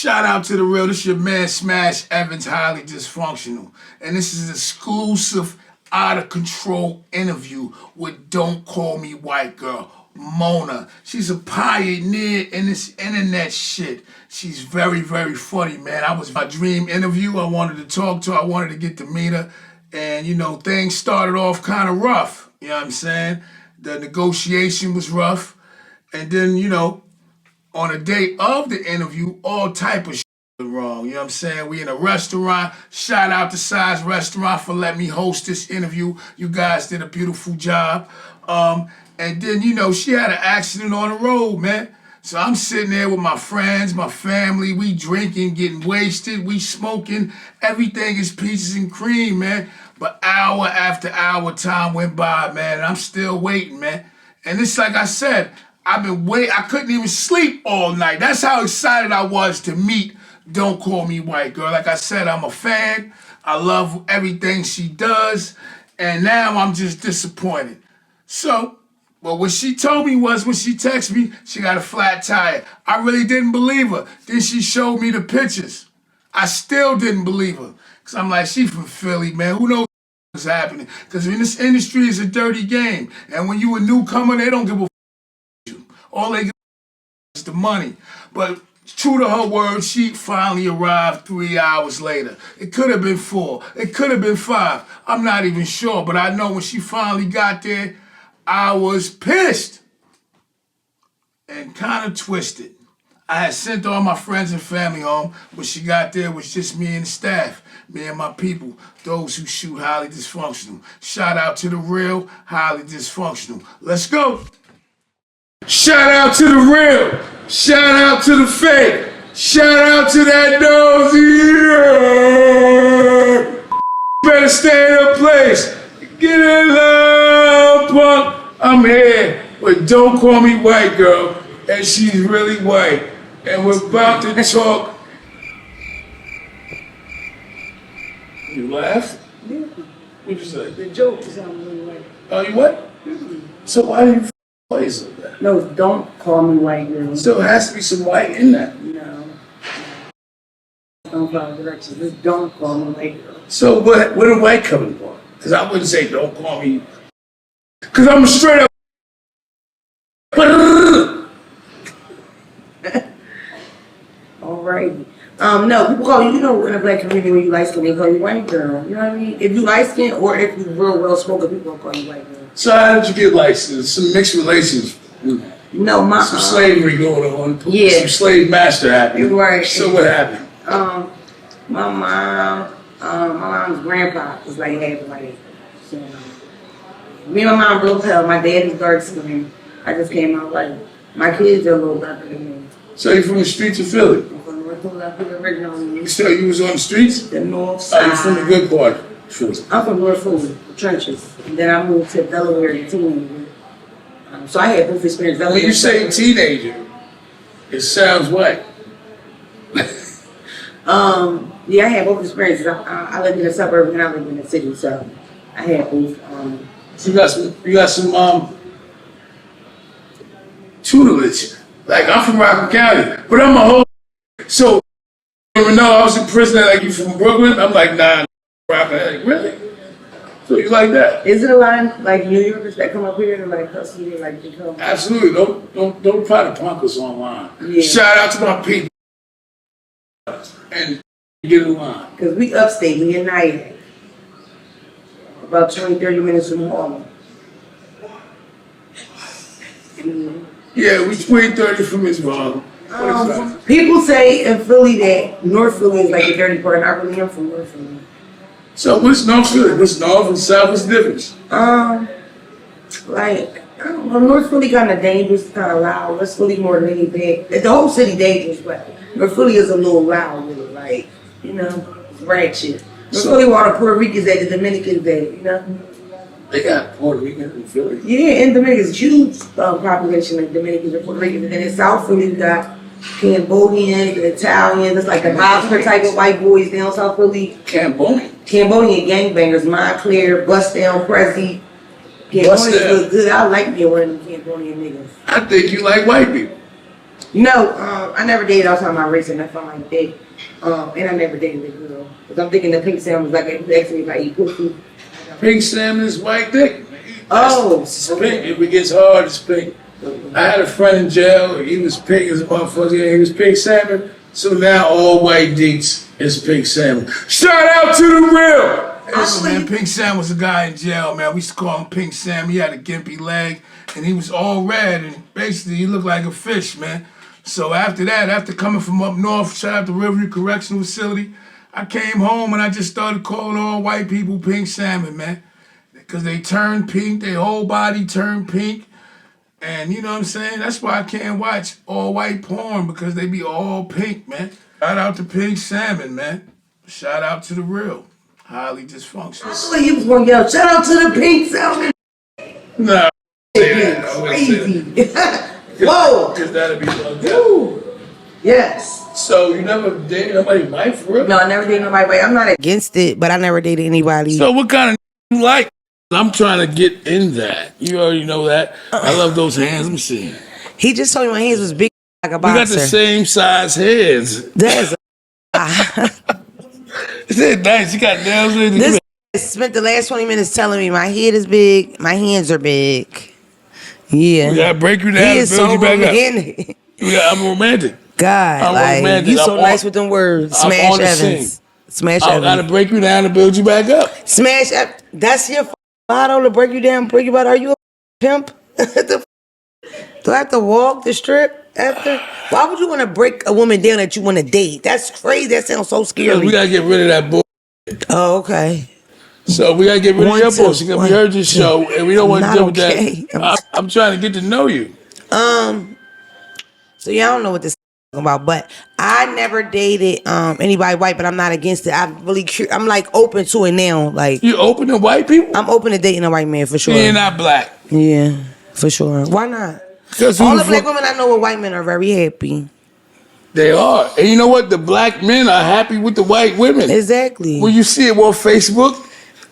Shout out to the real. This is your man Smash Evans, highly dysfunctional. And this is an exclusive, out of control interview with Don't Call Me White Girl, Mona. She's a pioneer in this internet shit. She's very, very funny, man. I was my dream interview. I wanted to talk to her. I wanted to get to meet her. And, you know, things started off kind of rough. You know what I'm saying? The negotiation was rough. And then, you know, on the day of the interview, all type of shit went wrong. You know what I'm saying? We in a restaurant. Shout out to Size Restaurant for letting me host this interview. You guys did a beautiful job. And then, you know, she had an accident on the road, man. So I'm sitting there with my friends, my family. We drinking, getting wasted. We smoking. Everything is peaches and cream, man. But hour after hour, time went by, man. And I'm still waiting, man. And it's like I said, I've been waiting. I couldn't even sleep all night. That's how excited I was to meet Don't Call Me White Girl. Like I said, I'm a fan. I love everything she does. And now I'm just disappointed. So, well, what she told me was when she texted me, she got a flat tire. I really didn't believe her. Then she showed me the pictures. I still didn't believe her. Because I'm like, she from Philly, man. Who knows what's happening? Because in this industry, it's a dirty game. And when you a newcomer, they don't give a all they give is the money. But true to her word, she finally arrived 3 hours later. It could have been 4. It could have been 5. I'm not even sure. But I know when she finally got there, I was pissed and kind of twisted. I had sent all my friends and family home. When she got there, it was just me and the staff. Me and my people, those who shoot highly dysfunctional. Shout out to the real, highly dysfunctional. Let's go. Shout out to the real. Shout out to the fake. Shout out to that nosy. Better stay in her place. Get in love, punk. I'm here with Don't Call Me White Girl, and she's really white. And we're about to talk. You laugh? Yeah. What'd you say? The joke is I'm really white. Oh, you what? So why do you play so bad? No, don't call me white girl. Still has to be some white in that. No. Don't follow directions. Just don't call me white girl. So where the white coming from? Because I wouldn't say don't call me. Because I'm a straight up. Alrighty. No, people call you know, in the black community, when you light skin, they call you white girl. You know what I mean? If you light skin or if you real well spoken, people don't call you white girl. So how did you get licensed? Some mixed relations. No, some slavery going on. Yeah. Some slave master happening. Right. So what happened? My mom's grandpa was like half white. So me and my mom real pale. My dad is dark skinned. I just came out white. My kids are a little darker than me. So you're from the streets of Philly? I'm from North Philadelphia originally. You was on the streets? The north side. Oh, you're from the good part of Philly. I'm from North Philly, the trenches. And then I moved to Delaware as a teenager. So I had both experiences. When you say teenager, it sounds white. Yeah, I had both experiences. I lived in the suburbs and I lived in the city, so I had both. So you got some tutelage. Like I'm from Rockland County, but I'm a whole. So you never know I was in prison. Like you from Brooklyn? I'm like nah, Rockland. Like, really? So you like that? Is it a lot of like New Yorkers that come up here and like hustle you, like they come? Absolutely. Don't try to punk us online. Yeah. Shout out to my people and get in line. Because we upstate, we in Nyack. About 20-30 minutes from Harlem. Yeah, we 20-30 from Miss Harlem. People say in Philly that North Philly is like the dirty part, and I really am from North Philly. So what's North Philly? What's North and South? What's the difference? Like, I don't know, North Philly kind of dangerous, kind of loud. West Philly more laid back. The whole city dangerous, but North Philly is a little loud, really, like, you know, ratchet. North Philly where all the Puerto Ricans at, the Dominicans at, you know? They got Puerto Ricans in Philly. Yeah, and Dominicans, huge population of Dominicans and Puerto Ricans. And then in South Philly, you got Cambodians, Italians, it's like the mobster type of white boys down South Philly. Cambodian gangbangers, Montclair, Bust Down, Prezi. Cambodians look good. I like being one of them Cambodian niggas. I think you like white people. No, I never dated outside my race and nothing like that. And I never dated a girl. Cause I'm thinking the pink salmon was like, if you ask me if I eat pussy. Pink salmon is white dick. Oh. It's pink. If it gets hard, it's pink. I had a friend in jail. He was pink as a motherfucker. He was pink salmon. So now all white deets is pink salmon. Shout out to the real. Listen, man, Pink Sam was a guy in jail, man. We used to call him Pink Sam. He had a gimpy leg, and he was all red, and basically he looked like a fish, man. So after that, after coming from up north, shout out to Riverview Correctional Facility, I came home and I just started calling all white people Pink Salmon, man. Because they turn pink, their whole body turned pink. And you know what I'm saying? That's why I can't watch all white porn, because they be all pink, man. Shout out to Pink Salmon, man. Shout out to the real. Highly dysfunctional. I thought he was gonna yell, shout out to the pink salmon. Nah, Crazy. Whoa. Because that'd be fucked up. Yes. So you never dated nobody's wife for real? No, I never dated nobody. Wait, I'm not against it, but I never dated anybody. So what kind of you like? I'm trying to get in that. You already know that. I love those hands. Let me see. He just told me my hands was big like a We boxer. got the same size hands. That's Is that nice? You got nails in it. This spent the last 20 minutes telling me my head is big, my hands are big. Yeah. We gotta break you down He and is build so you back up. romantic. I'm romantic. God, I'm like romantic. you so I'm nice on- with them words. I'm Smash on the Evans. scene. Smash I gotta Evans. break you down and build you back up. Smash Evans. That's your motto to break you down, break you out. Are you a pimp? Do I have to walk the strip after? Why would you want to break a woman down that you want to date? That's crazy. That sounds so Because scary. we gotta get rid of that bull. Oh, okay. So we gotta get rid of your One, two, bullshit. Because we one, heard your two. show and we don't want to Not deal with okay. that. I'm trying to get to know you. So yeah, I don't know what this is about, but I never dated anybody white, but I'm not against it. I'm like open to it now. Like You open to white people? I'm open to dating a white man for sure. You're not black. Yeah, for sure. Why not? Because All the black women I know with white men are very happy. They are. And you know what? The black men are happy with the white women. Exactly. When you see it on Facebook,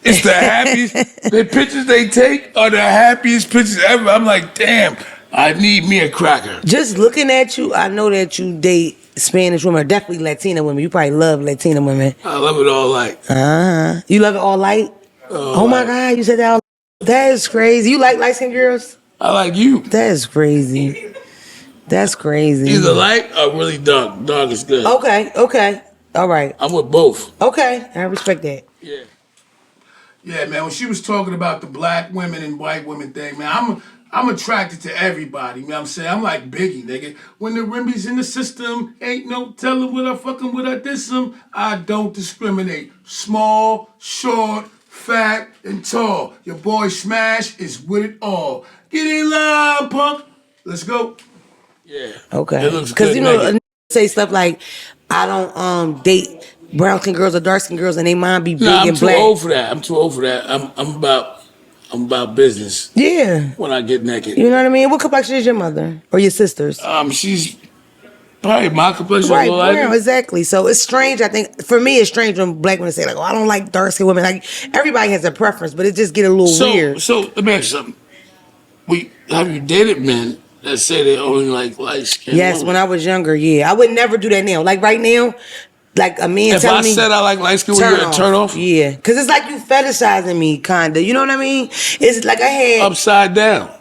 it's the happiest. The pictures they take are the happiest pictures ever. I'm like, damn, I need me a cracker. Just looking at you, I know that you date Spanish women, or definitely Latina women. You probably love Latina women. I love it all like. You love it all light? Oh my God, you said that all. That is crazy. You like light skinned girls? I like you. That is crazy. That's crazy. Either light or really dark. Dark is good. Okay. All right. I'm with both. Okay. I respect that. Yeah. Yeah, man. When she was talking about the black women and white women thing, man, I'm attracted to everybody. You know what I'm saying? I'm like Biggie, nigga. When the Rimby's in the system, ain't no telling what I fucking with I diss them. I don't discriminate. Small, short, fat, and tall. Your boy Smash is with it all. Get in line, punk. Let's go. Yeah. Okay. It looks Because good you know, naked. say stuff like, I don't date brown skin girls or dark skin girls, and they mind be big Nah, I'm and too black. old for that. I'm too old for that. I'm about business. Yeah. When I get naked. You know what I mean? What complexion is your mother or your sisters? She's probably my complexion. Right, Like brown, exactly. So it's strange. I think for me, it's strange when black women say like, "Oh, I don't like dark skinned women." Like everybody has a preference, but it just get a little weird. So let me ask you something. Have you dated men that say they only like light skin? Yes, when I was younger, yeah, I would never do that now. Like right now, like a man If telling I me, said I like light skin, would you turn off? Yeah, because it's like you fetishizing me, kinda. You know what I mean? It's like I had Upside down.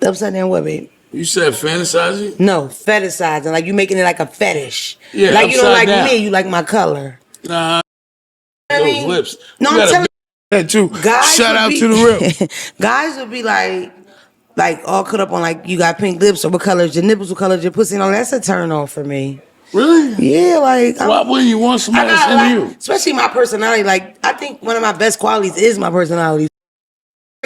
upside down. What, babe? You said fantasizing? No, fetishizing. Like you making it like a fetish. Yeah, like you don't like upside down. me, you like my color. Nah. You know what I Those mean? lips. No, You I'm got a telling big head too. guys Shout would out be- to the real. Guys would be like all cut up on like you got pink lips or what color is your nipples, what color is your pussy, and all that's a turn off for me. Really? Yeah, like Why wouldn't you want somebody that's into you? especially my personality. Like I think one of my best qualities is my personality.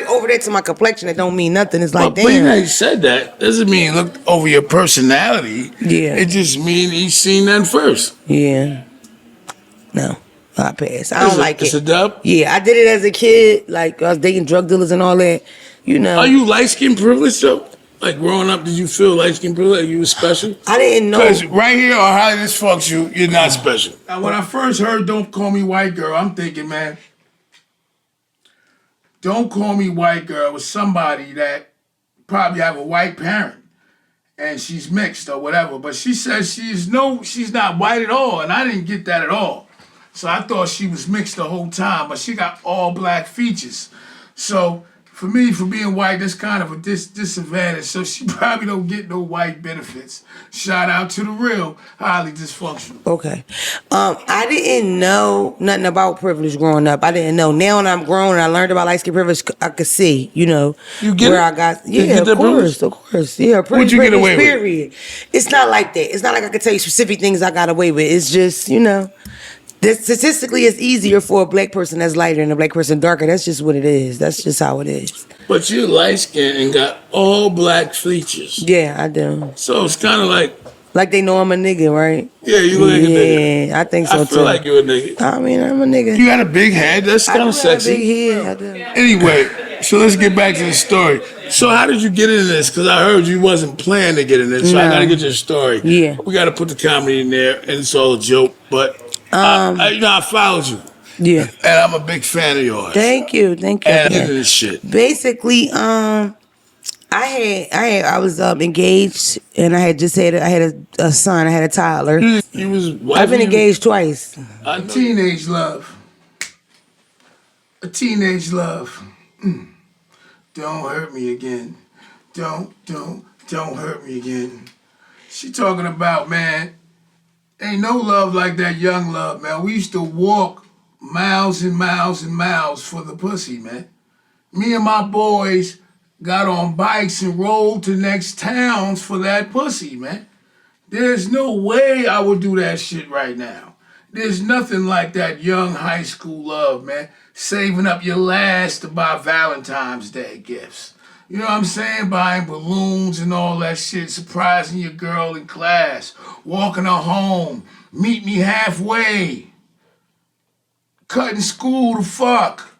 Over there to my complexion, it don't mean nothing. It's like But you damn. know, you said that doesn't mean look over your personality. Yeah. It just means he's seen that first. Yeah. No, I pass. I don't like It's it. a dub. Yeah, I did it as a kid. Like I was dating drug dealers and all that. You know. Are you light skin privileged though? Like growing up, did you feel light skin privileged? Like you were special? I didn't know. Because right here on Highly Dysfunctional, you're not special. Now, when I first heard "Don't Call Me White Girl," I'm thinking, man, "Don't Call Me White Girl" was somebody that probably have a white parent, and she's mixed or whatever. But she says she's not white at all, and I didn't get that at all. So I thought she was mixed the whole time, but she got all black features. So for me, for being white, that's kind of a disadvantage. So she probably don't get no white benefits. Shout out to the real, highly dysfunctional. Okay. I didn't know nothing about privilege growing up. I didn't know. Now when I'm grown and I learned about light skin privilege, I could see, You get where it? I got, You yeah, get that privilege? of course. Yeah, What'd you get away with? period. It's not like that. It's not like I could tell you specific things I got away with. It's just, statistically, it's easier for a black person that's lighter and a black person darker. That's just what it is. That's just how it is. But you're light skinned and got all black features. Yeah, I do. So it's kind of like they know I'm a nigga, right? Yeah, you look like a nigga. Yeah, I think so too. I feel like you're a nigga. I mean, I'm a nigga. You got a big head. That's kind of sexy. I do have a big head. I do. Anyway, so let's get back to the story. So how did you get into this? Because I heard you wasn't planning to get in this. So I got to get your story. Yeah. We got to put the comedy in there, and it's all a joke. But I followed you. Yeah. And I'm a big fan of yours. Thank you. And I'm into this shit. Basically, I was engaged, and I had a son. I had a toddler. You was. I've been engaged twice. A teenage love. A teenage love. Don't hurt me again. Don't hurt me again. She talking about, man, ain't no love like that young love, man. We used to walk miles and miles and miles for the pussy, man. Me and my boys got on bikes and rode to next towns for that pussy, man. There's no way I would do that shit right now. There's nothing like that young high school love, man. Saving up your last to buy Valentine's Day gifts. You know what I'm saying? Buying balloons and all that shit. Surprising your girl in class. Walking her home. Meet me halfway. Cutting school to fuck.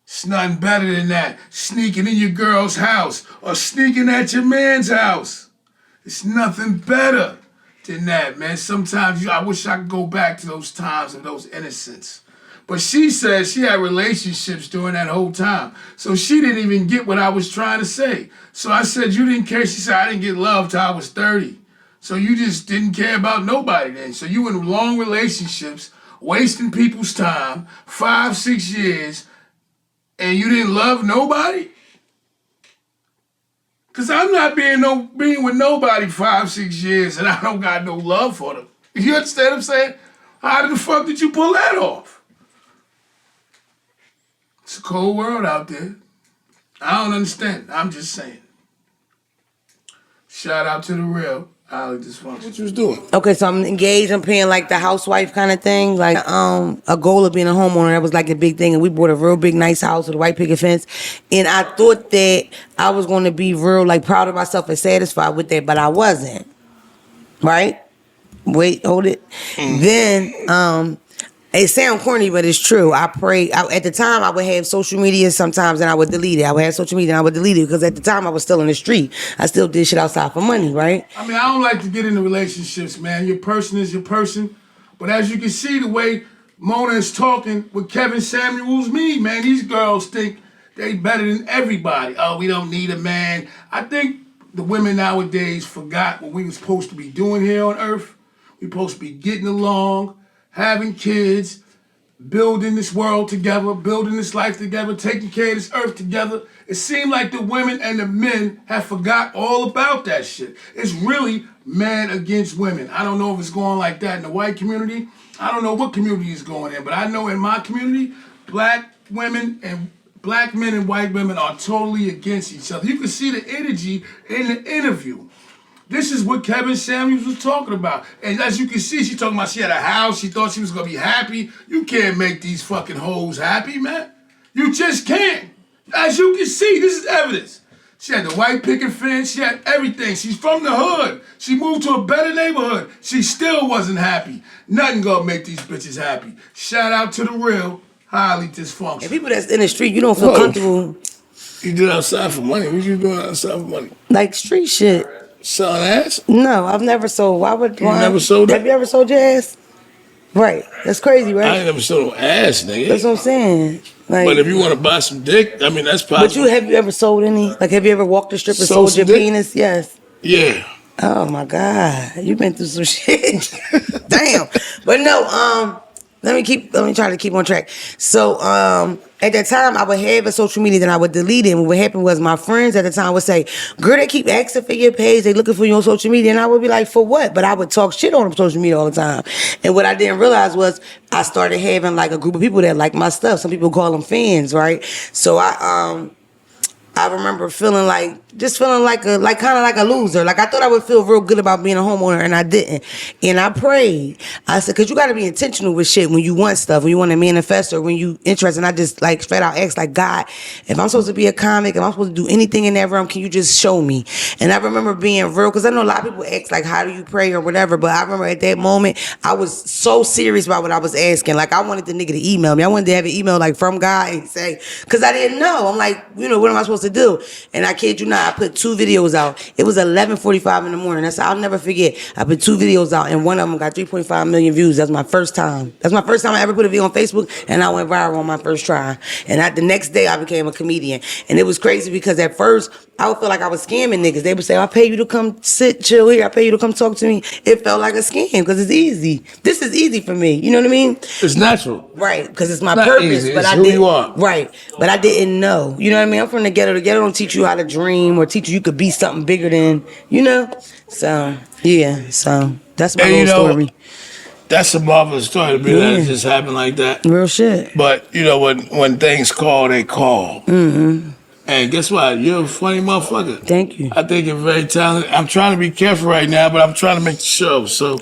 It's nothing better than that. Sneaking in your girl's house or sneaking at your man's house. It's nothing better than that, man. Sometimes I wish I could go back to those times of those innocence. But she said she had relationships during that whole time. So she didn't even get what I was trying to say. So I said, you didn't care. She said, I didn't get love till I was 30. So you just didn't care about nobody then. So you in long relationships, wasting people's time, 5-6 years, and you didn't love nobody? Cause I'm not being with nobody 5-6 years and I don't got no love for them. You understand what I'm saying? How the fuck did you pull that off? It's a cold world out there. I don't understand. I'm just saying. Shout out to the real Highlydishfunctional. What you was doing? Okay, so I'm engaged. I'm paying like the housewife kind of thing, like a goal of being a homeowner. That was like a big thing, and we bought a real big, nice house with a white picket fence. And I thought that I was going to be real, like proud of myself and satisfied with that, but I wasn't. Right? Wait, hold it. Then it sounds corny, but it's true. At the time, I would have social media sometimes, and I would delete it. I would have social media, and I would delete it, because at the time, I was still in the street. I still did shit outside for money, right? I mean, I don't like to get into relationships, man. Your person is your person. But as you can see, the way Mona is talking with Kevin Samuels, man, these girls think they better than everybody. Oh, we don't need a man. I think the women nowadays forgot what we were supposed to be doing here on Earth. We're supposed to be getting along, having kids, building this world together, building this life together, taking care of this earth together. It seemed like the women and the men have forgot all about that shit. It's really man against women. I don't know if it's going like that in the white community. I don't know what community is going in, but I know in my community, black women and black men and white women are totally against each other. You can see the energy in the interview. This is what Kevin Samuels was talking about. And as you can see, she's talking about she had a house. She thought she was going to be happy. You can't make these fucking hoes happy, man. You just can't. As you can see, this is evidence. She had the white picket fence. She had everything. She's from the hood. She moved to a better neighborhood. She still wasn't happy. Nothing going to make these bitches happy. Shout out to the real Highlydishfunctional. And people that's in the street, you don't feel comfortable. You did outside for money. What you doing outside for money? Like street shit. Selling ass? No, I've never sold. Why would you never sold it? Have you ever sold your ass? Right. That's crazy, right? I ain't never sold no ass, nigga. That's what I'm saying. Like, but if you want to buy some dick, I mean, that's possible. But have you ever sold any? Like, have you ever walked the strip and sold your penis? Yes. Yeah. Oh my God, you been through some shit. Damn. But no, let me try to keep on track. So, at that time I would have a social media, then I would delete it. And what happened was my friends at the time would say, girl, they keep asking for your page, they looking for you on social media. And I would be like, for what? But I would talk shit on social media all the time. And what I didn't realize was I started having like a group of people that like my stuff. Some people call them fans, right? So I remember feeling like kind of like a loser. Like I thought I would feel real good about being a homeowner, and I didn't. And I prayed. I said, cause you got to be intentional with shit when you want stuff, when you want to manifest, or when you interested. And I just like straight out asked, like, God, if I'm supposed to be a comic, if I'm supposed to do anything in that realm, can you just show me? And I remember being real, cause I know a lot of people ask like, how do you pray or whatever. But I remember at that moment, I was so serious about what I was asking. Like I wanted the nigga to email me. I wanted to have an email like from God and say, cause I didn't know. I'm like, what am I supposed to do? And I kid you not, I put 2 videos out. It was 11:45 in the morning. I'll never forget. I put 2 videos out, and one of them got 3.5 million views. That's my first time. That's my first time I ever put a video on Facebook, and I went viral on my first try. And the next day, I became a comedian. And it was crazy because at first, I would feel like I was scamming niggas. They would say, I'll pay you to come sit, chill here. I'll pay you to come talk to me. It felt like a scam because it's easy. This is easy for me. You know what I mean? It's natural. Right, because it's my Not purpose. easy. But It's I who did, you are. Right, but I didn't know. You know what I mean? I'm from the ghetto. The ghetto don't teach you how to dream or teach you could be something bigger than, So, yeah, so that's my And little story. that's a marvelous story to me that it just happened like that. Real shit. But when things call, they call. Mm-hmm. And guess what? You're a funny motherfucker. Thank you. I think you're very talented. I'm trying to be careful right now, but I'm trying to make the show. So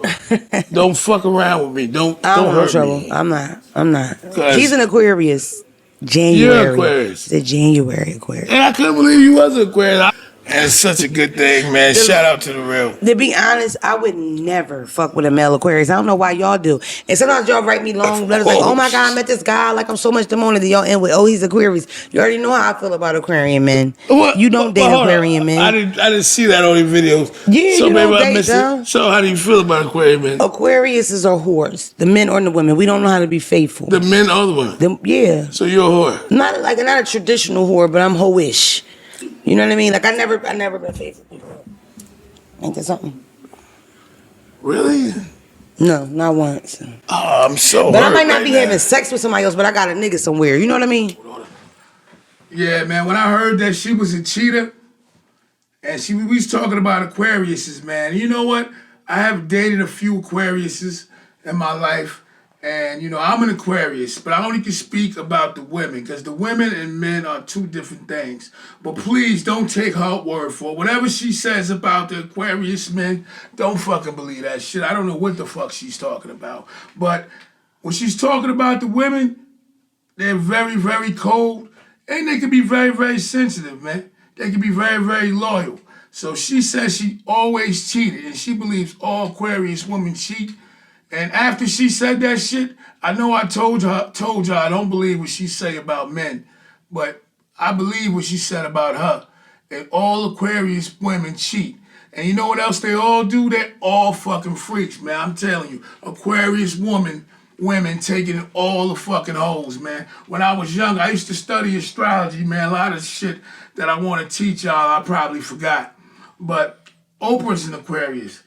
don't fuck around with me. Don't hurt trouble. me. I'm not. He's an Aquarius. January. You're Aquarius. The January Aquarius. And I couldn't believe you was an Aquarius. And it's such a good thing, man. Shout out to the real. To be honest, I would never fuck with a male Aquarius. I don't know why y'all do. And sometimes y'all write me long letters like, oh my God, I met this guy. Like I'm so much demoted. Then y'all end with, oh, he's Aquarius. You already know how I feel about Aquarian men. You don't date Aquarian men. I didn't see that on the videos. Yeah, so you maybe don't I date missed them. it. So how do you feel about Aquarian men? Aquarius are whores. The men or the women. We don't know how to be faithful. The men or the women? Yeah. So you're a whore? Not a traditional whore, but I'm hoe-ish. You know what I mean? Like I never been faithful before. Ain't that something? Really? No, not once. Oh, I'm so. But I might not be having sex with somebody else, but I got a nigga somewhere. You know what I mean? Yeah, man. When I heard that she was a cheater, and we was talking about Aquariuses, man. You know what? I have dated a few Aquariuses in my life. And, I'm an Aquarius, but I only can speak about the women because the women and men are 2 different things. But please don't take her word for it. Whatever she says about the Aquarius men, don't fucking believe that shit. I don't know what the fuck she's talking about. But when she's talking about the women, they're very, very cold. And they can be very, very sensitive, man. They can be very, very loyal. So she says she always cheated, and she believes all Aquarius women cheat. And after she said that shit, I know I told y'all I don't believe what she say about men, but I believe what she said about her. And all Aquarius women cheat. And you know what else they all do? They're all fucking freaks, man. I'm telling you. Aquarius women taking all the fucking hoes, man. When I was young, I used to study astrology, man. A lot of shit that I want to teach y'all, I probably forgot. But Oprah's an Aquarius.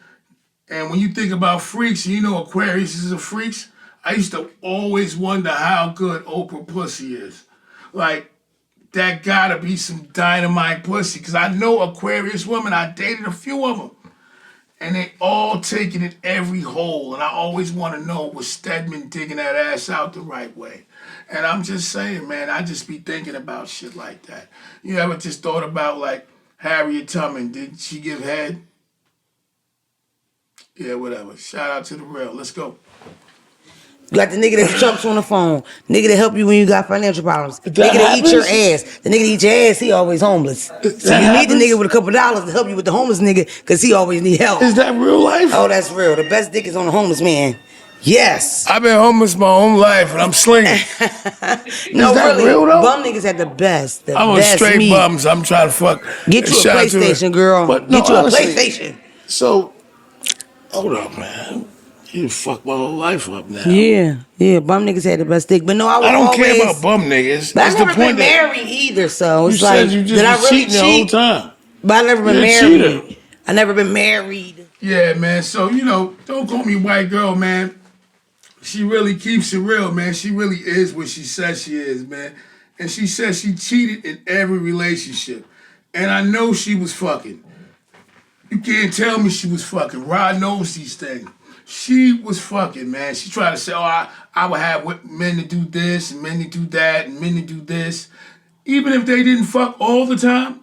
And when you think about freaks, and you know Aquarius is a freaks, I used to always wonder how good Oprah pussy is. Like, that gotta be some dynamite pussy. Because I know Aquarius women, I dated a few of them. And they all taking it every hole. And I always want to know, was Stedman digging that ass out the right way? And I'm just saying, man, I just be thinking about shit like that. You ever just thought about, like, Harriet Tubman? Did she give head? Yeah, whatever. Shout out to the real. Let's go. You got the nigga that chumps on the phone. Nigga that help you when you got financial problems. That nigga that eat your happens? ass. The nigga that eat your ass, he always homeless. So you need the nigga with a couple dollars to help you with the homeless nigga because he always need help. Is that real life? Oh, that's real. The best dick is on the homeless man. Yes. I've been homeless my whole life and I'm slinging. No, that really. real, though? Bum niggas had the best. The I'm on best straight meat. bums. I'm trying to fuck. Get you a Shout out to PlayStation, her. girl. But no, Get you honestly, a PlayStation. So, hold up, man. You fucked my whole life up now. Yeah. Bum niggas had the best dick. But no, I don't care about bum niggas. But That's I never the point been married either, so you it's like, said you just did I was really cheating the whole time. But I never been You're a married. cheater. I never been married. Yeah, man. So, don't call me white girl, man. She really keeps it real, man. She really is what she says she is, man. And she says she cheated in every relationship. And I know she was fucking. You can't tell me she was fucking. Rod knows these things. She was fucking, man. She tried to say, I would have men to do this and men to do that and men to do this. Even if they didn't fuck all the time,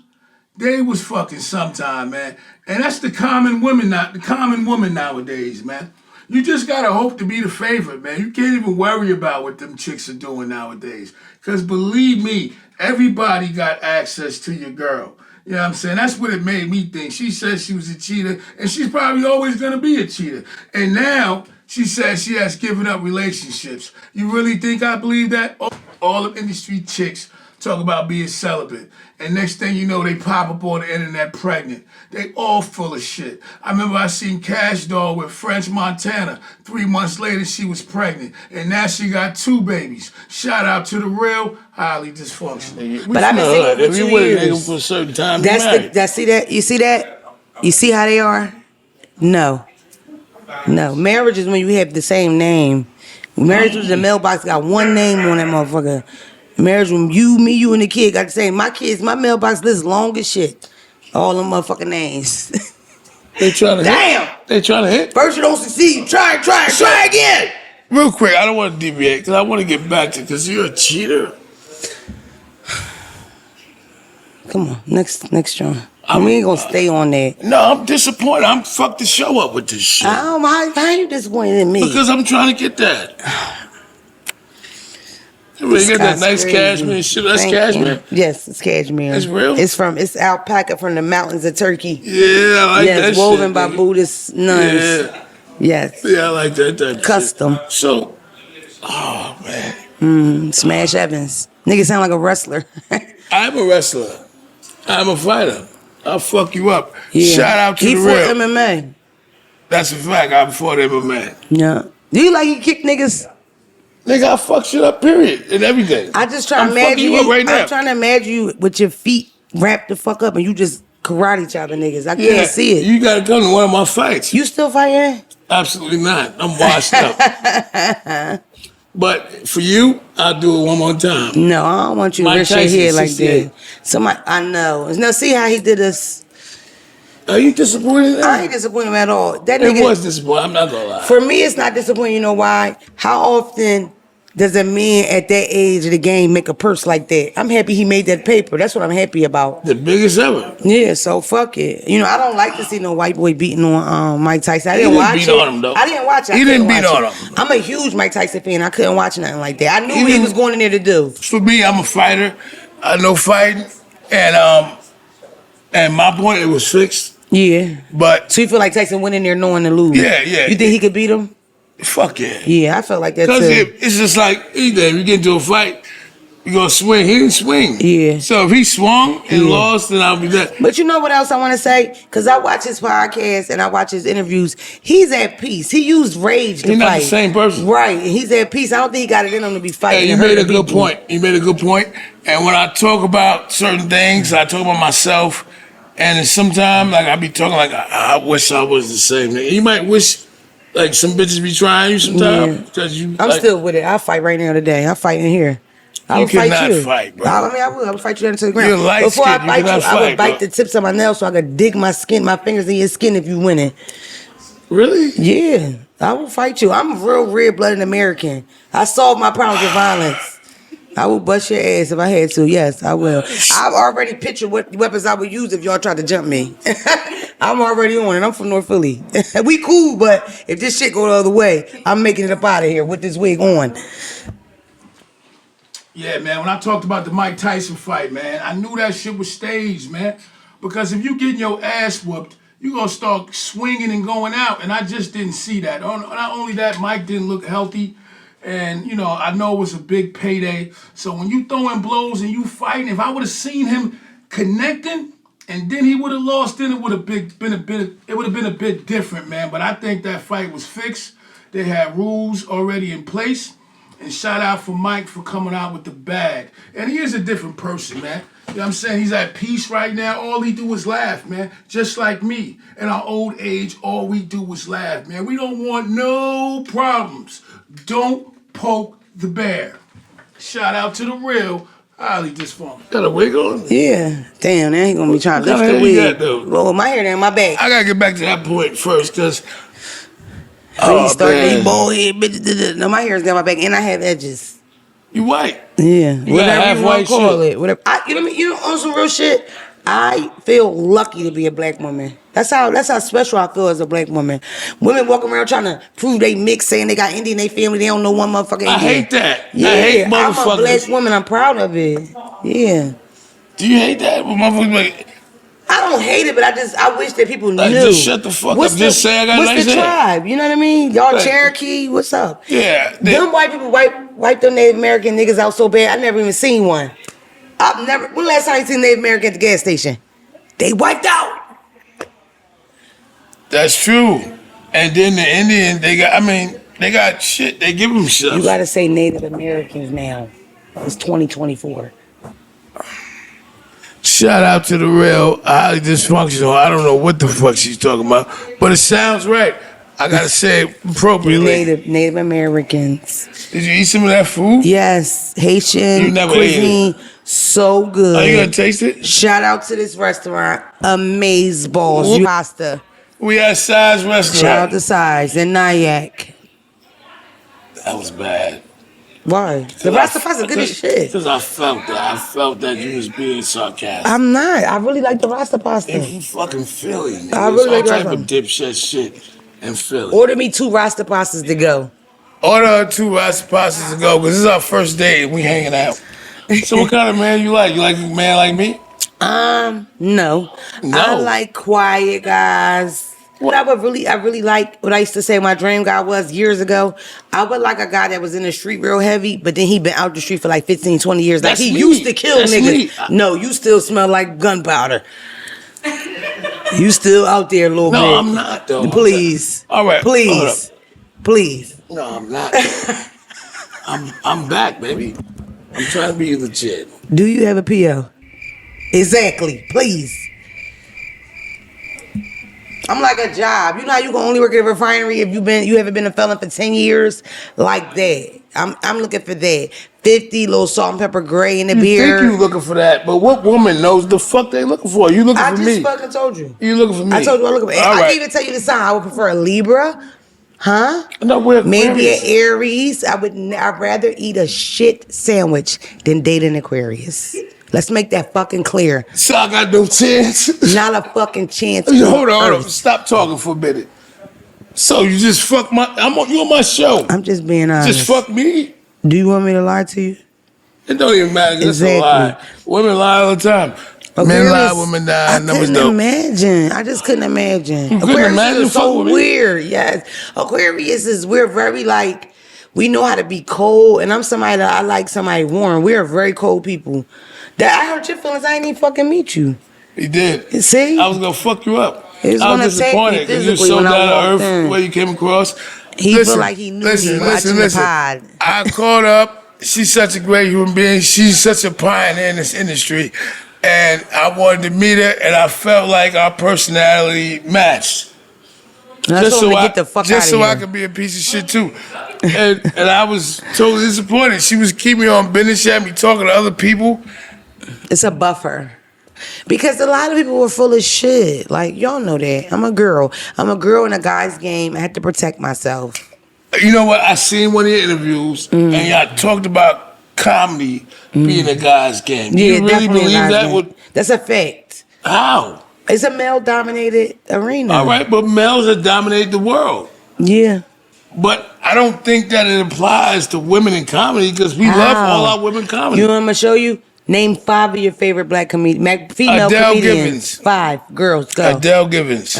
they was fucking sometime, man. And that's the common woman nowadays, man. You just gotta hope to be the favorite, man. You can't even worry about what them chicks are doing nowadays. Cause believe me, everybody got access to your girl. You know what I'm saying? That's what it made me think. She said she was a cheater, and she's probably always gonna be a cheater. And now she says she has given up relationships. You really think I believe that? All the industry chicks talk about being celibate. And next thing you know, they pop up on the internet pregnant. They all full of shit. I remember I seen Cash Doll with French Montana. 3 months later, she was pregnant. And now she got 2 babies. Shout out to the real, highly dysfunctional. But I've been single for 2 years. For a certain time. See that? You see that? You see how they are? No. Marriage is when you have the same name. Marriage was the mailbox got one name on that motherfucker. Marriage when you, and the kid got the same. My mailbox list long as shit. All them motherfucking names. They trying to Damn! hit. They trying to hit. First you don't succeed, try again. Real quick, I don't want to deviate because I want to get back to because you're a cheater. Come on, next John. We ain't gonna stay on that. No, I'm disappointed. I'm fucked the show up with this shit. How you disappointed in me? Because I'm trying to get that. You got that nice cashmere shit. That's cashmere? Yes, it's cashmere. It's real? It's alpaca from the mountains of Turkey. Yeah, I like that shit. Yes, woven by Buddhist nuns. Yeah. Yes. Yeah, I like that Custom. Shit. So, oh, man. Smash Evans. Nigga sound like a wrestler. I'm a wrestler. I'm a fighter. I'll fuck you up. Yeah. Shout out to he the fought real. MMA. That's a fact. I fought MMA. Yeah. Do you like he kick niggas? Nigga, I fuck shit up, period, and everything. I just try to imagine you up right now. I'm trying to imagine you with your feet wrapped the fuck up and you just karate chopping niggas. I can't see it. You gotta come to one of my fights. You still fighting? Absolutely not. I'm washed up. But for you, I'll do it one more time. No, I don't want you to rest your head like that. Somebody, I know. Now see how he did us. Are you disappointed? I ain't disappointed at all. That It nigga was disappointing. I'm not gonna lie. For me, it's not disappointing. You know why? How often does a man at that age of the game make a purse like that? I'm happy he made that paper. That's what I'm happy about. The biggest ever. Yeah, so fuck it. You know, I don't like to see no white boy beating on Mike Tyson. I didn't watch it. He didn't beat on him, though. I didn't watch it. He didn't beat on him. I'm a huge Mike Tyson fan. I couldn't watch nothing like that. I knew what he was going in there to do. For me, I'm a fighter. I know fighting. And my point, it was fixed. Yeah. But so you feel like Tyson went in there knowing to lose? Yeah. You think he could beat him? Fuck yeah. Yeah, I felt like that too. Because it's just like, either if you get into a fight, you gonna swing. He didn't swing. Yeah. So if he swung and lost, then I'll be that. But you know what else I want to say? Because I watch his podcast and I watch his interviews. He's at peace. He used rage to fight. He's not the same person. Right. He's at peace. I don't think he got it in him to be fighting. Yeah, you made a good point. You made a good point. And when I talk about certain things, I talk about myself. And sometimes, like, I be talking like, I wish I was the same. You might wish, like, some bitches be trying you sometimes. Yeah. I'm still with it. I'll fight right now today. I'll fight in here. I would fight you. Fight, bro. I will. I would fight you down to the ground. You're light Before I skin. fight you, I would bite bro. the tips of my nails so I could dig my fingers in your skin if you winning. Really? Yeah. I will fight you. I'm a real red-blooded American. I solve my problems with violence. I will bust your ass if I had to. Yes, I will. I've already pictured what weapons I would use if y'all tried to jump me. I'm already on it. I'm from North Philly. We cool, but if this shit go the other way, I'm making it up out of here with this wig on. Yeah, man, when I talked about the Mike Tyson fight, man, I knew that shit was staged, man. Because if you getting your ass whooped, you gonna start swinging and going out, and I just didn't see that. Not only that, Mike didn't look healthy. And, you know, I know it was a big payday. So when you throwing blows and you fighting, if I would have seen him connecting and then he would have lost, then it would have been a bit different, man. But I think that fight was fixed. They had rules already in place. And shout out for Mike for coming out with the bag. And he is a different person, man. You know what I'm saying? He's at peace right now. All he do is laugh, man. Just like me. In our old age, all we do is laugh, man. We don't want no problems. Don't poke the bear. Shout out to the real highly dysfunctional. Got a wig on? Yeah. Damn, now he gonna be trying to What lift kind of the hair you got, wig. though? Well, my hair down my back. I gotta get back to that point first, because So you start man. these bald head bitches. No, my hair's down my back, and I have edges. You white. Yeah, got whatever half you want white to call shit. it. Whatever. You know what I mean? You know, on some real shit. I feel lucky to be a black woman. That's how special I feel as a black woman. Women walk around trying to prove they mixed, saying they got Indian in their family. They don't know one motherfucker Indian. I hate that. Yeah, I hate I'm a motherfuckers. black woman. I'm proud of it. Yeah. Do you hate that? Well, motherfuckers like, I don't hate it, but I wish that people like, knew. just shut the fuck up. Just say I got what's nice the hair. tribe? You know what I mean? Y'all Like, Cherokee? What's up? Yeah. Them white people wipe them Native American niggas out so bad. I never even seen one. I've never. When the last time you seen Native American at the gas station? They wiped out. That's true. And then the Indian, they got shit. They give them shit. You gotta say Native Americans now. It's 2024. Shout out to the real highly dysfunctional. I don't know what the fuck she's talking about, but it sounds right. I gotta say it appropriately. Native Americans. Did you eat some of that food? Yes, Haitian You never cuisine. So good. Are you gonna taste it? Shout out to this restaurant, Amaze Balls. Whoop. Pasta. We had Size Shout out restaurant. to Size and Nyack. That was bad. Why? The Rasta pasta good as shit. Because I felt that. I felt that you was being sarcastic. I'm not. I really like the Rasta pasta. If you fucking Philly, nigga. I really It's all like type Rasta. of dipshit shit in Philly. Order me 2 Rasta pastas to go. Order 2 Rasta pastas to go, because this is our first date and we hanging out. So what kind of man you like? You like a man like me? No. I like quiet guys. What I really like, what I used to say my dream guy was years ago, I would like a guy that was in the street real heavy, but then he been out the street for like 15, 20 years. Like That's he me. used to kill That's niggas. me. No, you still smell like gunpowder. You still out there a little bit. No, I'm not, though. Please. All right, hold Please. Please. No, I'm not. I'm back, baby. I'm trying to be legit. Do you have a PO? Exactly. Please. I'm like a job. You know how you can only work at a refinery if you haven't been a felon for 10 years? Like that. I'm looking for that. 50, little salt and pepper gray in the beard. Think you looking for that, but what woman knows the fuck they looking for? You looking I for just me? fucking told you. You looking for me? I told you I look for All I right. can even tell you the sign. I would prefer a Libra. Huh? No, we're Maybe an Aquarius. Aries. I'd rather eat a shit sandwich than date an Aquarius. Let's make that fucking clear. So I got no chance. Not a fucking chance. Hold on. Stop talking for a minute. So you just fuck you on my show. I'm just being honest. Just fuck me. Do you want me to lie to you? It don't even matter. It's Exactly. a lie. Women lie all the time. Men lie, women die. I Numbers couldn't don't. imagine. I just couldn't imagine. You couldn't Aquarius imagine is so fucking with me? weird. Yes, Aquarius is we're very like we know how to be cold, and I'm somebody that I like somebody warm. We're very cold people. That I hurt your feelings. I ain't even fucking meet you. He did. See? I was gonna fuck you up. He was I gonna was attack me disappointed because you were physically so when I down to walked earth in. where you came across. He feel like he knew me watching the pod. I called up. She's such a great human being. She's such a pioneer in this industry. And I wanted to meet her, and I felt like our personality matched. Just so I get the fuck out of just so here. I could be a piece of shit too. And I was totally disappointed. She was keeping me on business. She had me talking to other people. It's a buffer. Because a lot of people were full of shit. Like, y'all know that. I'm a girl. I'm a girl in a guy's game. I had to protect myself. You know what? I seen one of your interviews, and y'all talked about comedy being a guy's game. Do you really definitely a believe guy's that? game. That's a fact. How? It's a male-dominated arena. All right, but males have dominated the world. Yeah. But I don't think that it applies to women in comedy because we love all our women comedy. You know what I'm going to show you? Name 5 of your favorite black female Adele comedians. Givens. 5. Girls, go. Adele Givens.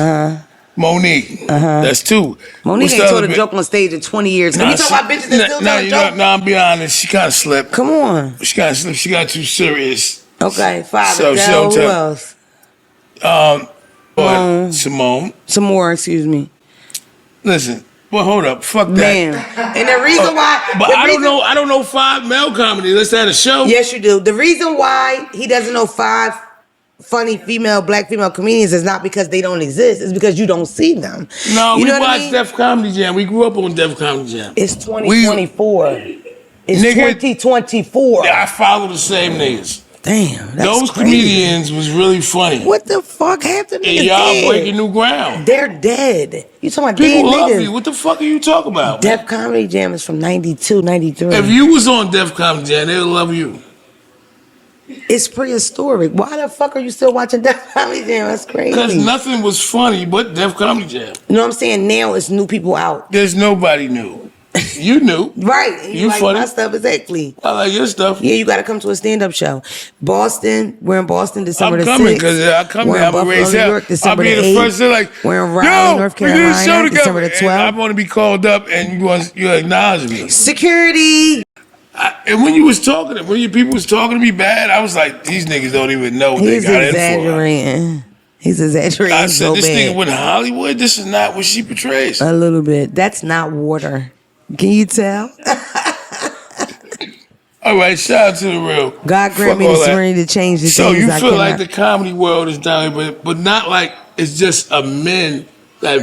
Monique. That's 2. Monique What's ain't the told other a joke on stage in 20 years. Can Nah, we talk about bitches that still nah, tell a joke? No, I'm being honest. She kind of slipped. Come on. She kind of slipped. She got too serious. Okay, 5. So, Adele, who Showtime. else? Simone. Some more, excuse me. Listen, Well, hold up. Fuck that. Man. And the reason why. But I don't know 5 male comedy. Let's have a show. Yes, you do. The reason why he doesn't know 5 funny black female comedians is not because they don't exist. It's because you don't see them. No, you we know watched Def Comedy Jam. We grew up on Def Comedy Jam. It's 2024. It's Nigga, 2024. I follow the same niggas. Damn, that's Those crazy. comedians was really funny. What the fuck happened to And niggas y'all dead? breaking new ground. They're dead. You talking about People dead love niggas? you. What the fuck are you talking about? Def Comedy Jam is from 92, 93. If you was on Def Comedy Jam, they would love you. It's prehistoric. Why the fuck are you still watching Def Comedy Jam? That's crazy. Because nothing was funny but Def Comedy Jam. You know what I'm saying? Now it's new people out. There's nobody new. You knew. Right. And You like funny. my stuff, exactly. I like your stuff. Yeah, you got to come to a stand-up show. Boston, we're in Boston December I'm the 6th. coming because I come We're there. in I'm Buffalo, raised New out. York, I'll December be the the 8th. first thing like, We're in Raleigh, North we did a show Carolina, together. December the 12th. I want to be called up and you acknowledge me. Security. And when you was talking, when your people was talking to me bad, I was like, these niggas don't even know what He's they got in for. exaggerating. He's exaggerating I said, so this bad. nigga went to Hollywood. This is not what she portrays. A little bit. That's not water. Can you tell? All right, shout out to the real. God grant Fuck me the all that. serenity to change the So things you I feel cannot. like the comedy world is down here, but not like it's just a men that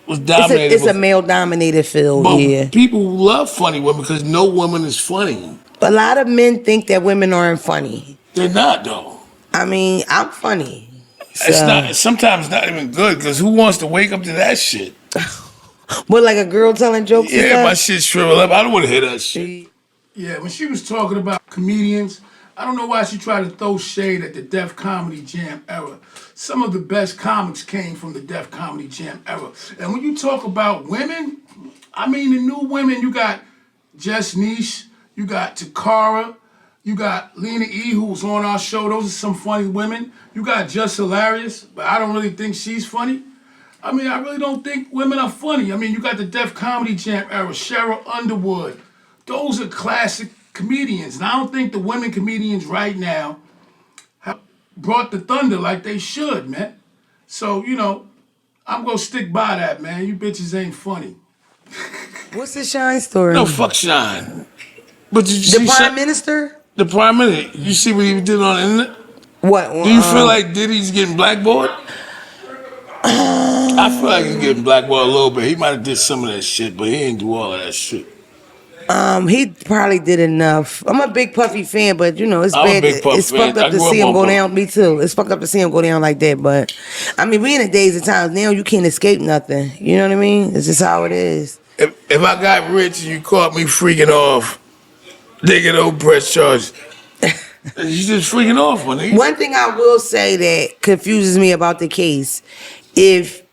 was dominated. It's a male-dominated field, but yeah. people love funny women because no woman is funny. A lot of men think that women aren't funny. They're not though. I mean, I'm funny. It's So- not. Sometimes it's not even good because who wants to wake up to that shit? But like a girl telling jokes and Yeah, my stuff? shit shrivel up. I don't want to hear that shit. Yeah, when she was talking about comedians, I don't know why she tried to throw shade at the Def Comedy Jam era. Some of the best comics came from the Def Comedy Jam era. And when you talk about women, I mean the new women, you got Jess Niche, you got Takara, you got Lena E, who was on our show. Those are some funny women. You got Just Hilarious, but I don't really think she's funny. I mean, I really don't think women are funny. I mean, you got the Def Comedy Jam era, Cheryl Underwood. Those are classic comedians. And I don't think the women comedians right now have brought the thunder like they should, man. So, I'm going to stick by that, man. You bitches ain't funny. What's the Shine story? No, fuck Shine. But did you The see Prime Minister? The Prime Minister. You see what he did on the internet? What? Do you feel like Diddy's getting blackballed? I feel like he's getting blackballed a little bit. He might have did some of that shit, but he ain't do all of that shit. He probably did enough. I'm a big Puffy fan, but it's I'm a bad. big Puff It's fan. fucked up I to grew see up him on go Puff. down. Me too. It's fucked up to see him go down like that. But I mean, we in the days and times now. You can't escape nothing. You know what I mean? It's just how it is. If I got rich and you caught me freaking off, nigga, don't press charges. You just freaking off, my nigga. One thing I will say that confuses me about the case, if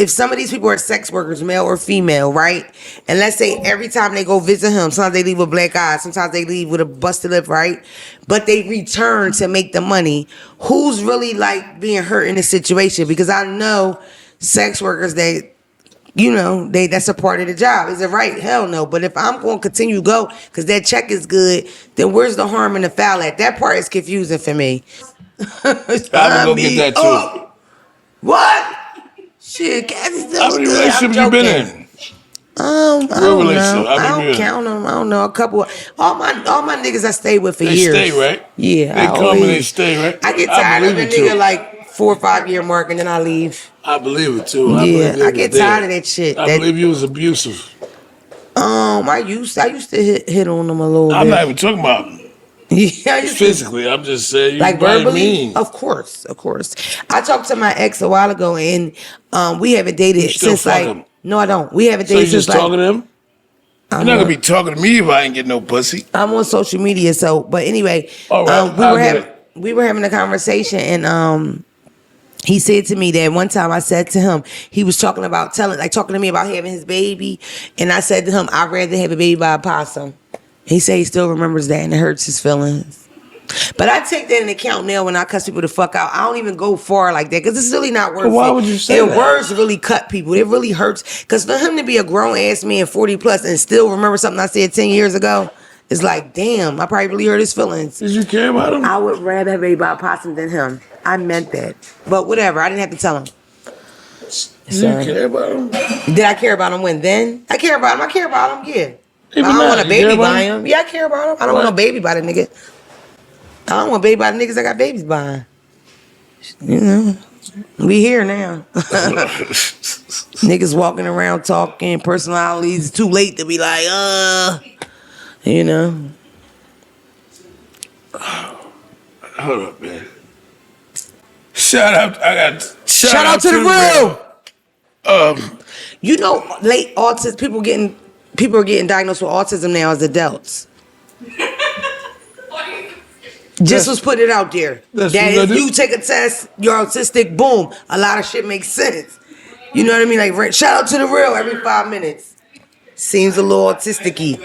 some of these people are sex workers, male or female, right? And let's say every time they go visit him, sometimes they leave with black eyes, sometimes they leave with a busted lip, right? But they return to make the money. Who's really like being hurt in this situation? Because I know sex workers that's a part of the job. Is it right? Hell no. But if I'm going to continue to go because that check is good, then where's the harm and the foul at? That part is confusing for me. I would go get that too. What? Shit, Kathy still How many good. relationships you been in? I Real don't relationship. know. How I many don't you count them. I don't know. A couple. All my niggas I stayed with for They years. stay, right? Yeah. They I come always- and they stay, right? I get tired of believe a it, nigga too. like 4 or 5 year mark and then I leave. I believe it too. Yeah, I get tired of that shit. I believe you was abusive. I used to hit on them a little I'm bit. not even talking about Yeah, I used to. physically. I'm just saying you Like probably verbally? mean. Of course. I talked to my ex a while ago and we haven't dated You still since fuck like him? no I don't. We haven't So you dated since just talking to him? You're not on- gonna be talking to me if I ain't get no pussy. I'm on social media, so but anyway, All right, we were having a conversation and he said to me that one time I said to him, he was talking to me about having his baby, and I said to him, I'd rather have a baby by a possum. He said he still remembers that and it hurts his feelings. But I take that into account now when I cuss people the fuck out. I don't even go far like that because it's really not worth it. Why would you say And that? words really cut people. It really hurts. Because for him to be a grown ass man, 40 plus, and still remember something I said 10 years ago, it's like, damn, I probably really hurt his feelings. Did you care about him? I would rather have a baby by a possum than him. I meant that. But whatever, I didn't have to tell him. You care about him? Did I care about him when then? I care about him. Yeah. Even I don't now, want a you care baby about by him? him. Yeah, I care about him. I don't want no baby by the nigga. I don't want baby by the niggas that got babies by him. You know, we here now. Niggas walking around talking personalities. Too late to be like, you know. Hold up, man. Shout out Shout out to the real. You know, late autism. People are getting diagnosed with autism now as adults. Just was putting it out there. That's That what if I do. you take a test, you're autistic, boom, a lot of shit makes sense. You know what I mean? Like, shout out to the real every 5 minutes. Seems a little autistic-y.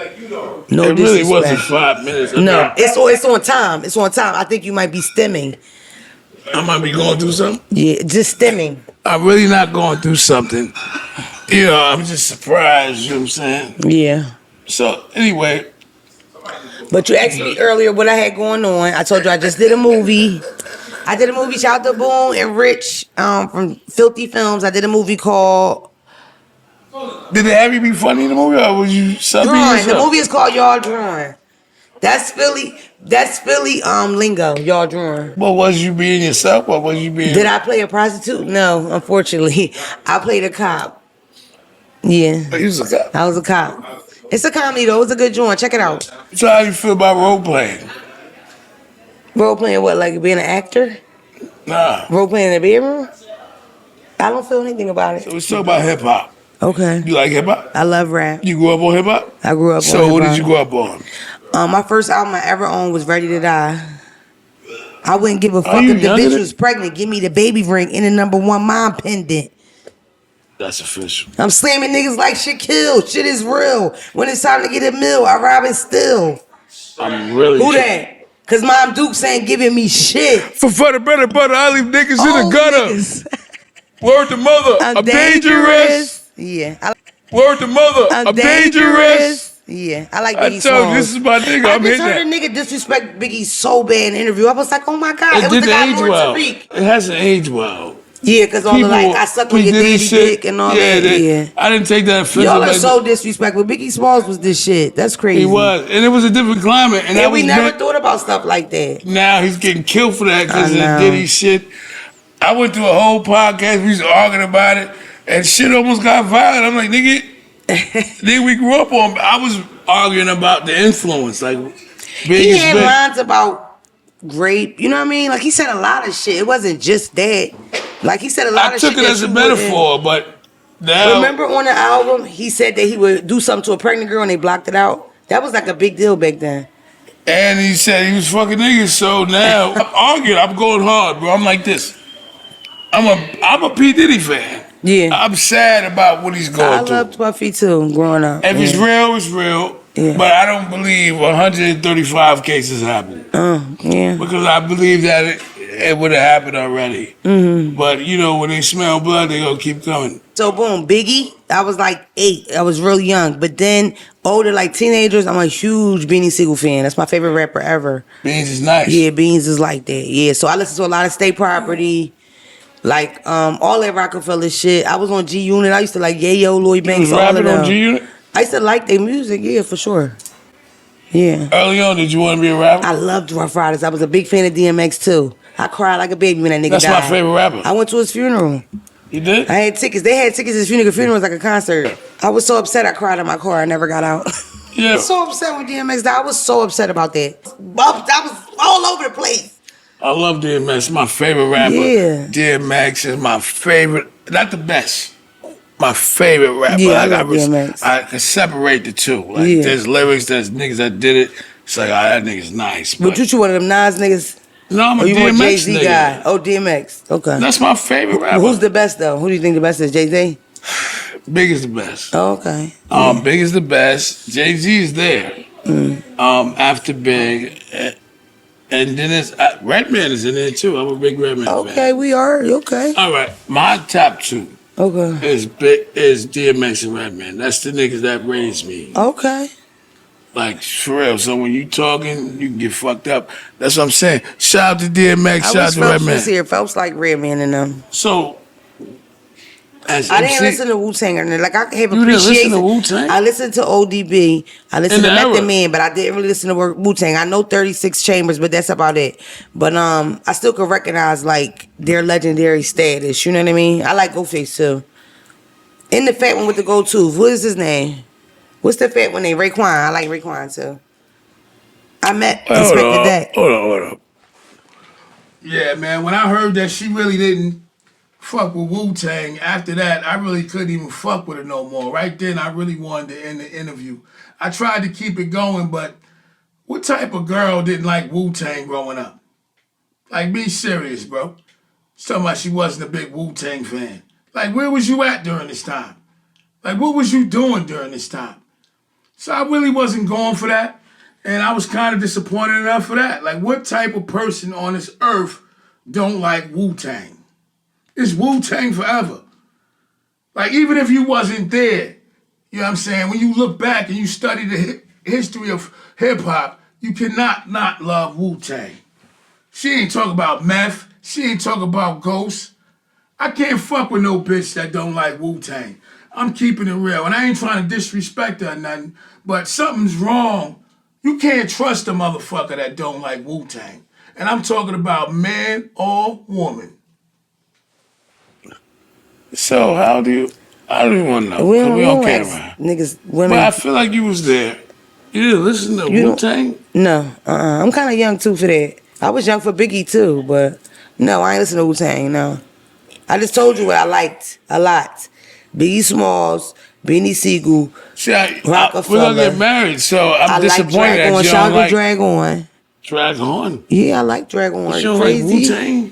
No It really disrespect. wasn't 5 minutes. No, it's on time. It's on time. I think you might be stemming. I might be going through something. Yeah, just stemming. I'm really not going through something. You know, I'm just surprised, you know what I'm saying? Yeah. So, anyway. But you asked me earlier what I had going on. I told you I just did a movie. I did a movie, shout out to Boone and Rich from Filthy Films. I did a movie called Did it have you be funny in the movie, or was you something? Drawing. The movie is called Y'all Drawing. That's Philly lingo, Y'all Drawing. What was you being yourself, or was you being... Did I play a prostitute? No, unfortunately. I played a cop. Yeah. You was a cop. I was a cop. It's a comedy though. It's a good joint. Check it out. So how do you feel about role playing? Role playing what? Like being an actor? Nah. Role playing in the bedroom? I don't feel anything about it. So let's talk about hip hop. Okay. You like hip hop? I love rap. You grew up on hip hop? I grew up on So what hip-hop. did you grow up on? My first album I ever owned was Ready to Die. I wouldn't give a fuck you if the younger bitch than- was pregnant. Give me the baby ring and the number one mom pendant. That's official. I'm slamming niggas like shit kills. Shit is real. When it's time to get a meal, I rob and steal. I'm really... Who that? Cause Mom Dukes ain't giving me shit. For the better butter, I leave niggas in the gutter. Niggas. Word to mother, I'm dangerous. Yeah. Word to mother, I'm dangerous. Yeah. I like I Biggie's told you, songs. this is my nigga, I'm I hitting just heard a that. nigga disrespect Biggie so bad in the interview. I was like, oh my God. It It was the didn't guy age Lord well. Tariq. It hasn't aged well. Yeah, because all the like, I suck on P. your Diddy daddy dick and all that. Yeah. I didn't take that offensive. Y'all are like- so disrespectful. Biggie Smalls was this shit. That's crazy. He was, and it was a different climate. And that And we was never meant- thought about stuff like that. Now he's getting killed for that because I of know. Diddy shit. I went through a whole podcast. We was arguing about it, and shit almost got violent. I'm like, nigga, nigga, we grew up on. I was arguing about the influence, like He biggest had big. lines about rape. You know what I mean? Like he said a lot of shit. It wasn't just that. Like he said a lot I of took shit. it that as a you wouldn't- metaphor, but now Remember on the album, he said that he would do something to a pregnant girl and they blocked it out. That was like a big deal back then. and he said he was fucking niggas. So now I'm arguing. I'm going hard, bro. I'm like this. I'm a P Diddy fan. Yeah. I'm sad about what he's going I through. loved Puffy too, growing up. If it's yeah. real, it's real. Yeah. But I don't believe 135 cases happened. Yeah. Because I believe that it would have happened already. Mm-hmm. But, you know, when they smell blood, they gonna keep coming. So boom, Biggie, I was like 8. I was really young. But then older, like teenagers, I'm a huge Beanie Sigel fan. That's my favorite rapper ever. Beans is nice. Yeah, Beans is like that. Yeah. So I listen to a lot of State Property. Like all that Rockefeller shit. I was on G Unit. I used to like Yayo, Lloyd You Banks, was all of rapping them. on G Unit? I used to like their music, yeah, for sure. Yeah. Early on, did you want to be a rapper? I loved Rough Riders. I was a big fan of DMX too. I cried like a baby when that nigga That's died. my favorite rapper. I went to his funeral. You did? I had tickets. They had tickets to his funeral. Funeral was like a concert. I was so upset I cried in my car. I never got out. Yeah. I was so upset when DMX died. I was so upset about that. I was all over the place. I love DMX. My favorite rapper. Yeah. DMX is my favorite. Not the best. My favorite rapper. Yeah, I Like, love DMX. I can separate the two. Like, Yeah. there's lyrics, there's niggas that did it. It's like, that nigga's nice. But you one of them Nas niggas? no, I'm a Or you more DMX Jay-Z nigga. guy? Oh, DMX. Okay. That's my favorite rapper. Who's the best though? Who do you think the best is? Jay-Z? Big is the best. Oh, okay. Big is the best. Jay-Z is there. After Big. And then it's Redman is in there too. I'm a big Redman fan. Okay, we are. Okay. All right, my top two Okay. is DMX and Redman. That's the niggas that raised me. Okay. Like, for real. So when you talking, you can get fucked up. That's what I'm saying. Shout out to DMX, I shout out wish to Phelps Redman. was here. Phelps like Redman and them. So, as I MC? didn't listen to Wu-Tang or nothing. Like, I have You didn't listen appreciation. to Wu-Tang? I listened to ODB. I listened In to the Method era. Man, but I didn't really listen to Wu-Tang. I know 36 Chambers, but that's about it. But I still could recognize, like, their legendary status. You know what I mean? I like Ghostface, too. And the fat one with the gold tooth. What is his name? What's the fat one name? Raekwon. I like Raekwon, too. I met Inspector Deck. Hold on. Yeah, man. When I heard that she really didn't fuck with Wu-Tang, after that, I really couldn't even fuck with her no more. Right then, I really wanted to end the interview. I tried to keep it going, but what type of girl didn't like Wu-Tang growing up? Like, be serious, bro. She's talking about she wasn't a big Wu-Tang fan. Like, where was you at during this time? Like, what was you doing during this time? So I really wasn't going for that. And I was kind of disappointed in her for that. Like, what type of person on this earth don't like Wu-Tang? It's Wu-Tang forever. Like, even if you wasn't there, you know what I'm saying? When you look back and you study the history of hip-hop, you cannot not love Wu-Tang. She ain't talk about meth. She ain't talk about ghosts. I can't fuck with no bitch that don't like Wu-Tang. I'm keeping it real. And I ain't trying to disrespect her or nothing, but something's wrong. You can't trust a motherfucker that don't like Wu-Tang. And I'm talking about man or woman. So how do you? I don't even want to know. We 'Cause don't, we we on don't camera. ask niggas, women. But I feel like you was there. You didn't listen to You don't- Wu-Tang? No, I'm kind of young too for that. I was young for Biggie too, but no, I ain't listen to Wu-Tang. No, I just told you what I liked a lot: Biggie Smalls, Beanie Siegel, See, we're Rockefeller. gonna get married, so I'm I like disappointed Drag On. that you Shout don't out to like Drag On. Drag On. Yeah, I like Drag On. But Are you you don't like crazy? Wu-Tang?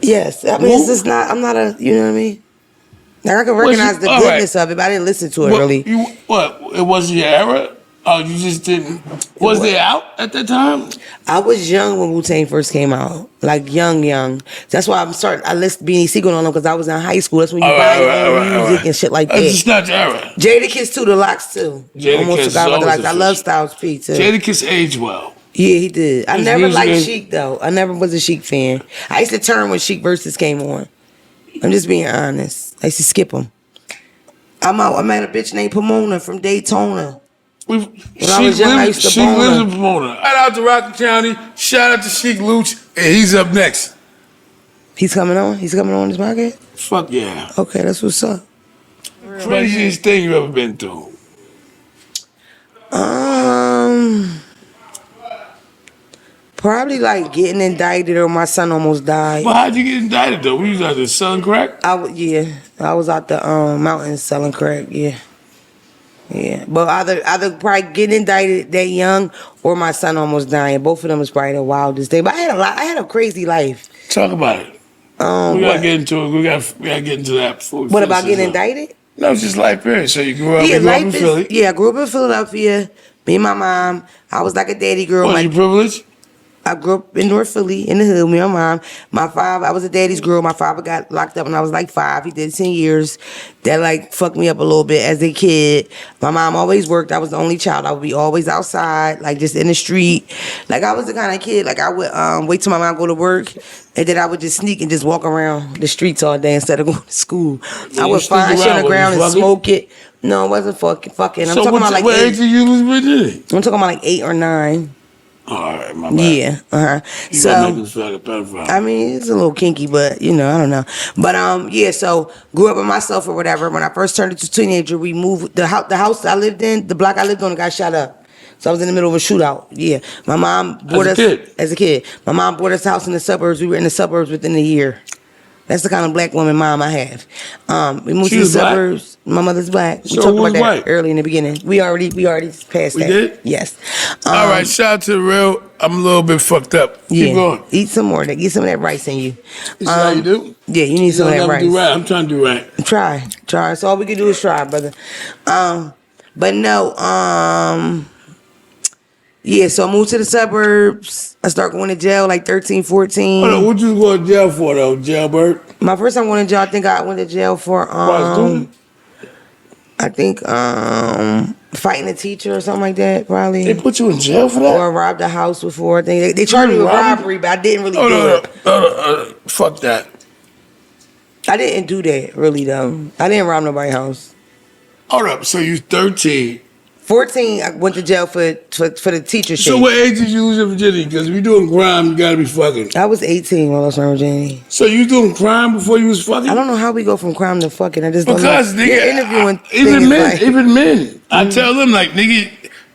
Yes, I mean it's just not. I'm not a. You know what I mean? Like I can Was recognize you- the all right. goodness of it, but I didn't listen to it really. It wasn't your era? Oh, you just didn't. Was they out at that time? I was young when Wu-Tang first came out, like young. That's why I'm starting. I listened to Beanie Siegel on them because I was in high school. That's when you buy your own music and shit like that. That's just not your era. Jadakiss too, the Locks too. Almost forgot about the Locks. I love Styles P too. Jadakiss aged well. Yeah, he did. I His never music liked is- Sheik though. I never was a Sheik fan. I used to turn when Sheik verses came on. I'm just being honest. I used to skip them. I met a bitch named Pomona from Daytona. When I was young, I used to Sheik bone lives her. in Pomona. Shout out to Rockland County. Shout out to Sheik Luch. And he's up next. He's coming on? He's coming on this podcast? Fuck yeah. Okay, that's what's up. Craziest thing you ever been through? Probably like getting indicted or my son almost died. Well, how'd you get indicted though? We was out there selling crack? I was out the mountains selling crack, yeah. But either probably getting indicted that young or my son almost dying. Both of them was probably the wildest thing. But I had a crazy life. Talk about it. We gotta What? get into it. We gotta get into that before we What finish about this getting up. indicted? No, it's just life period. So you grew up, Yeah, you grew up life in is. Philly. Yeah, I grew up in Philadelphia. Me and my mom. I was like a daddy girl. Was you privileged? I grew up in North Philly, in the hood, me and my mom. My father, I was a daddy's girl. My father got locked up when I was like 5. He did 10 years. That like fucked me up a little bit as a kid. My mom always worked. I was the only child. I would be always outside, like just in the street. Like I was the kind of kid, like I would wait till my mom go to work, and then I would just sneak and just walk around the streets all day instead of going to school. I you would sneak find shit on around, the ground was and you smoke it. No, it wasn't fucking. I'm So talking about like what age 8. did you lose virginity? I'm talking about like 8 or 9. All right, my bad. Yeah, You gonna make us feel like a pedophile. I mean, it's a little kinky, but you know, I don't know. But yeah. So grew up with myself or whatever. When I first turned into a teenager, we moved the house I lived in, the block I lived on, got shot up. So I was in the middle of a shootout. Yeah, my mom bought us as a kid. My mom bought us a house in the suburbs. We were in the suburbs within a year. That's the kind of black woman mom I have. We moved She to the was black? suburbs. My mother's black. We So talked who about was that white? early in the beginning. We already passed We that. did? Yes. All right, shout out to the real. I'm a little bit fucked up. Keep going. Eat some more. Get some of that rice in you. This is how you do? Yeah, you need some of Don't that never rice. do right. I'm trying to do right. Try. That's all we can do is try, brother. But no, yeah, so I moved to the suburbs. I started going to jail like 13, 14. Hold on, what you going to jail for though, jailbird? My first time going to jail, I think I went to jail for Prostitution? I think fighting a teacher or something like that, probably. They put you in jail for that? Or robbed a house before. I think they charged me with robbery, but I didn't really do it. Fuck that. I didn't do that really though. I didn't rob nobody's house. Hold up. So you 13. 14, I went to jail for the teacher shit. So what age did you lose your virginity? Because if you're doing crime, you gotta be fucking. I was 18 when I lost my virginity. So you doing crime before you was fucking? I don't know how we go from crime to fucking. I just don't Because know. nigga, You're interviewing even men, like, even men. I tell them like, nigga,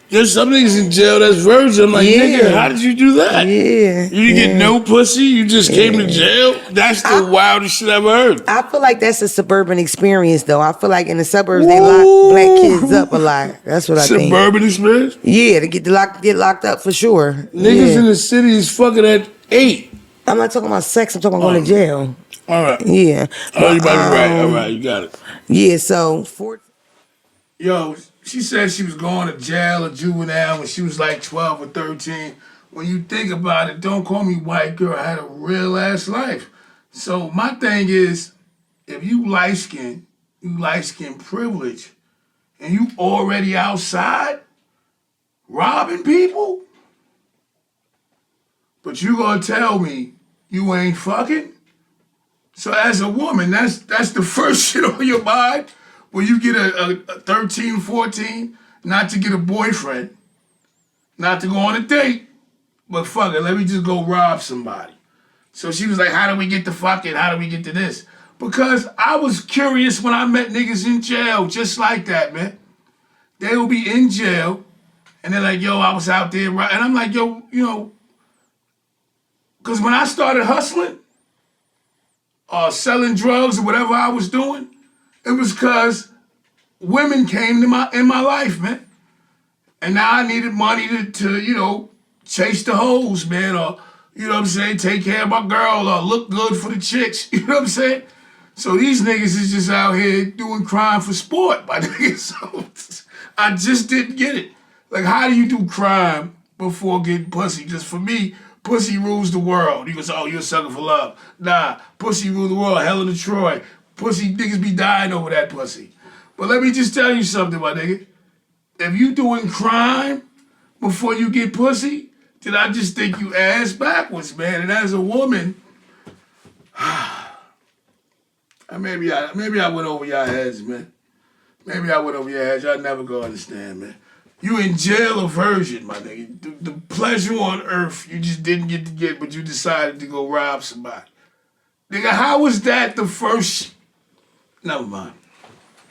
there's some niggas in jail that's virgin. I'm like, Yeah. nigga, how did you do that? Yeah. You didn't get no pussy. You just came to jail. That's the wildest shit I've ever heard. I feel like that's a suburban experience, though. I feel like in the suburbs they lock black kids up a lot. That's what I think. Suburban experience. Yeah, to get locked up for sure. Niggas in the city is fucking at 8. I'm not talking about sex. I'm talking about going to jail. All right. Yeah. Oh, you might be right. All right, you got it. Yeah. So Yo, she said she was going to jail or juvenile when she was like 12 or 13. When you think about it, don't call me white girl. I had a real ass life. So my thing is, if you light skin privilege, and you already outside robbing people, but you gonna tell me you ain't fucking? So as a woman, that's the first shit on your mind when you get a 13, 14, not to get a boyfriend, not to go on a date, but fuck it, let me just go rob somebody. So she was like, how do we get to fucking? How do we get to this? Because I was curious when I met niggas in jail, just like that, man. They will be in jail, and they're like, yo, I was out there, and I'm like, yo, you know, because when I started hustling, selling drugs or whatever I was doing, it was because women came to in my life, man. And now I needed money to you know, chase the hoes, man, or, you know what I'm saying, take care of my girl or look good for the chicks, you know what I'm saying? So these niggas is just out here doing crime for sport, my nigga. So I just didn't get it. Like, how do you do crime before getting pussy? Because for me, pussy rules the world. You go say, oh, you're a sucker for love. Nah, pussy rule the world. Hell of Troy. Pussy niggas be dying over that pussy. But let me just tell you something, my nigga. If you doing crime before you get pussy, then I just think you ass backwards, man. And as a woman, maybe I went over your heads, man. Maybe I went over your heads. Y'all never gonna understand, man. You in jail a virgin, my nigga. The pleasure on earth you just didn't get to get, but you decided to go rob somebody. Nigga, how was that the first? Never mind.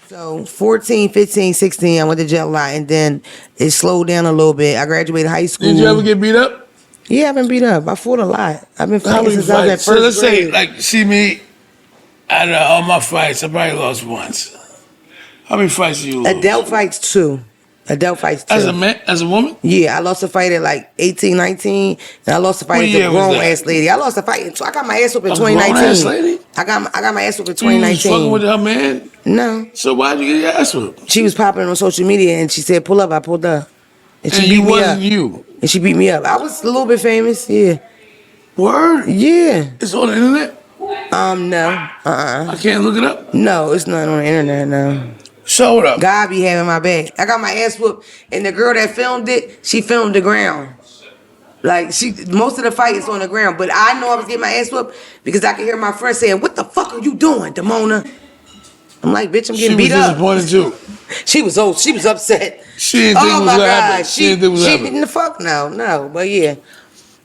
So 14, 15, 16, I went to jail a lot, and then it slowed down a little bit. I graduated high school. Did you ever get beat up? Yeah, I've been beat up. I fought a lot. I've been How fighting many since I was at fights? first So let's grade. say, like, see me, out of all my fights, I probably lost once. How many fights do you lose? Adult fights too. Adult fights too. As a man, as a woman? Yeah, I lost a fight at like 18, 19, and I lost a fight What as year a was grown that? ass lady. I lost a fight. So I got my ass whooped in A 2019. grown-ass lady? I got my ass whooped in You was 2019. fucking with her man? No, So why'd you get your ass whooped? she was popping on social media, and she said, "Pull up." I pulled up, and she And beat you me up. wasn't you? And she beat me up. I was a little bit famous. Yeah, Word? yeah. It's on the internet? No, I can't look it up? no, it's not on the internet. No. Show it up. God be having my back. I got my ass whooped, and the girl that filmed it, she filmed the ground. Like, most of the fight is on the ground, but I know I was getting my ass whooped because I could hear my friend saying, "What the fuck are you doing, Demona?" I'm like, "Bitch, I'm She getting was beat up." disappointed too. She was upset. She didn't think it Oh was my gonna happen. God, She didn't think it was she happening. didn't fuck no, but yeah.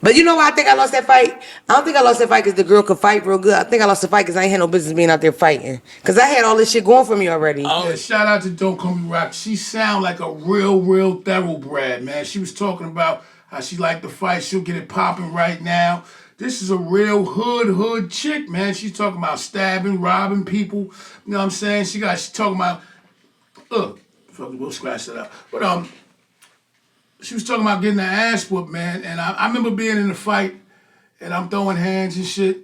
But you know why I think I lost that fight? I don't think I lost that fight because the girl could fight real good. I think I lost the fight because I ain't had no business being out there fighting. Because I had all this shit going for me already. Yeah, shout out to Don't Call Me Rock. She sound like a real thoroughbred, man. She was talking about how she like to fight. She'll get it popping right now. This is a real hood chick, man. She's talking about stabbing, robbing people. You know what I'm saying? She's talking about, fuck it, we'll scratch that out. But she was talking about getting her ass whooped, man. And I remember being in a fight, and I'm throwing hands and shit,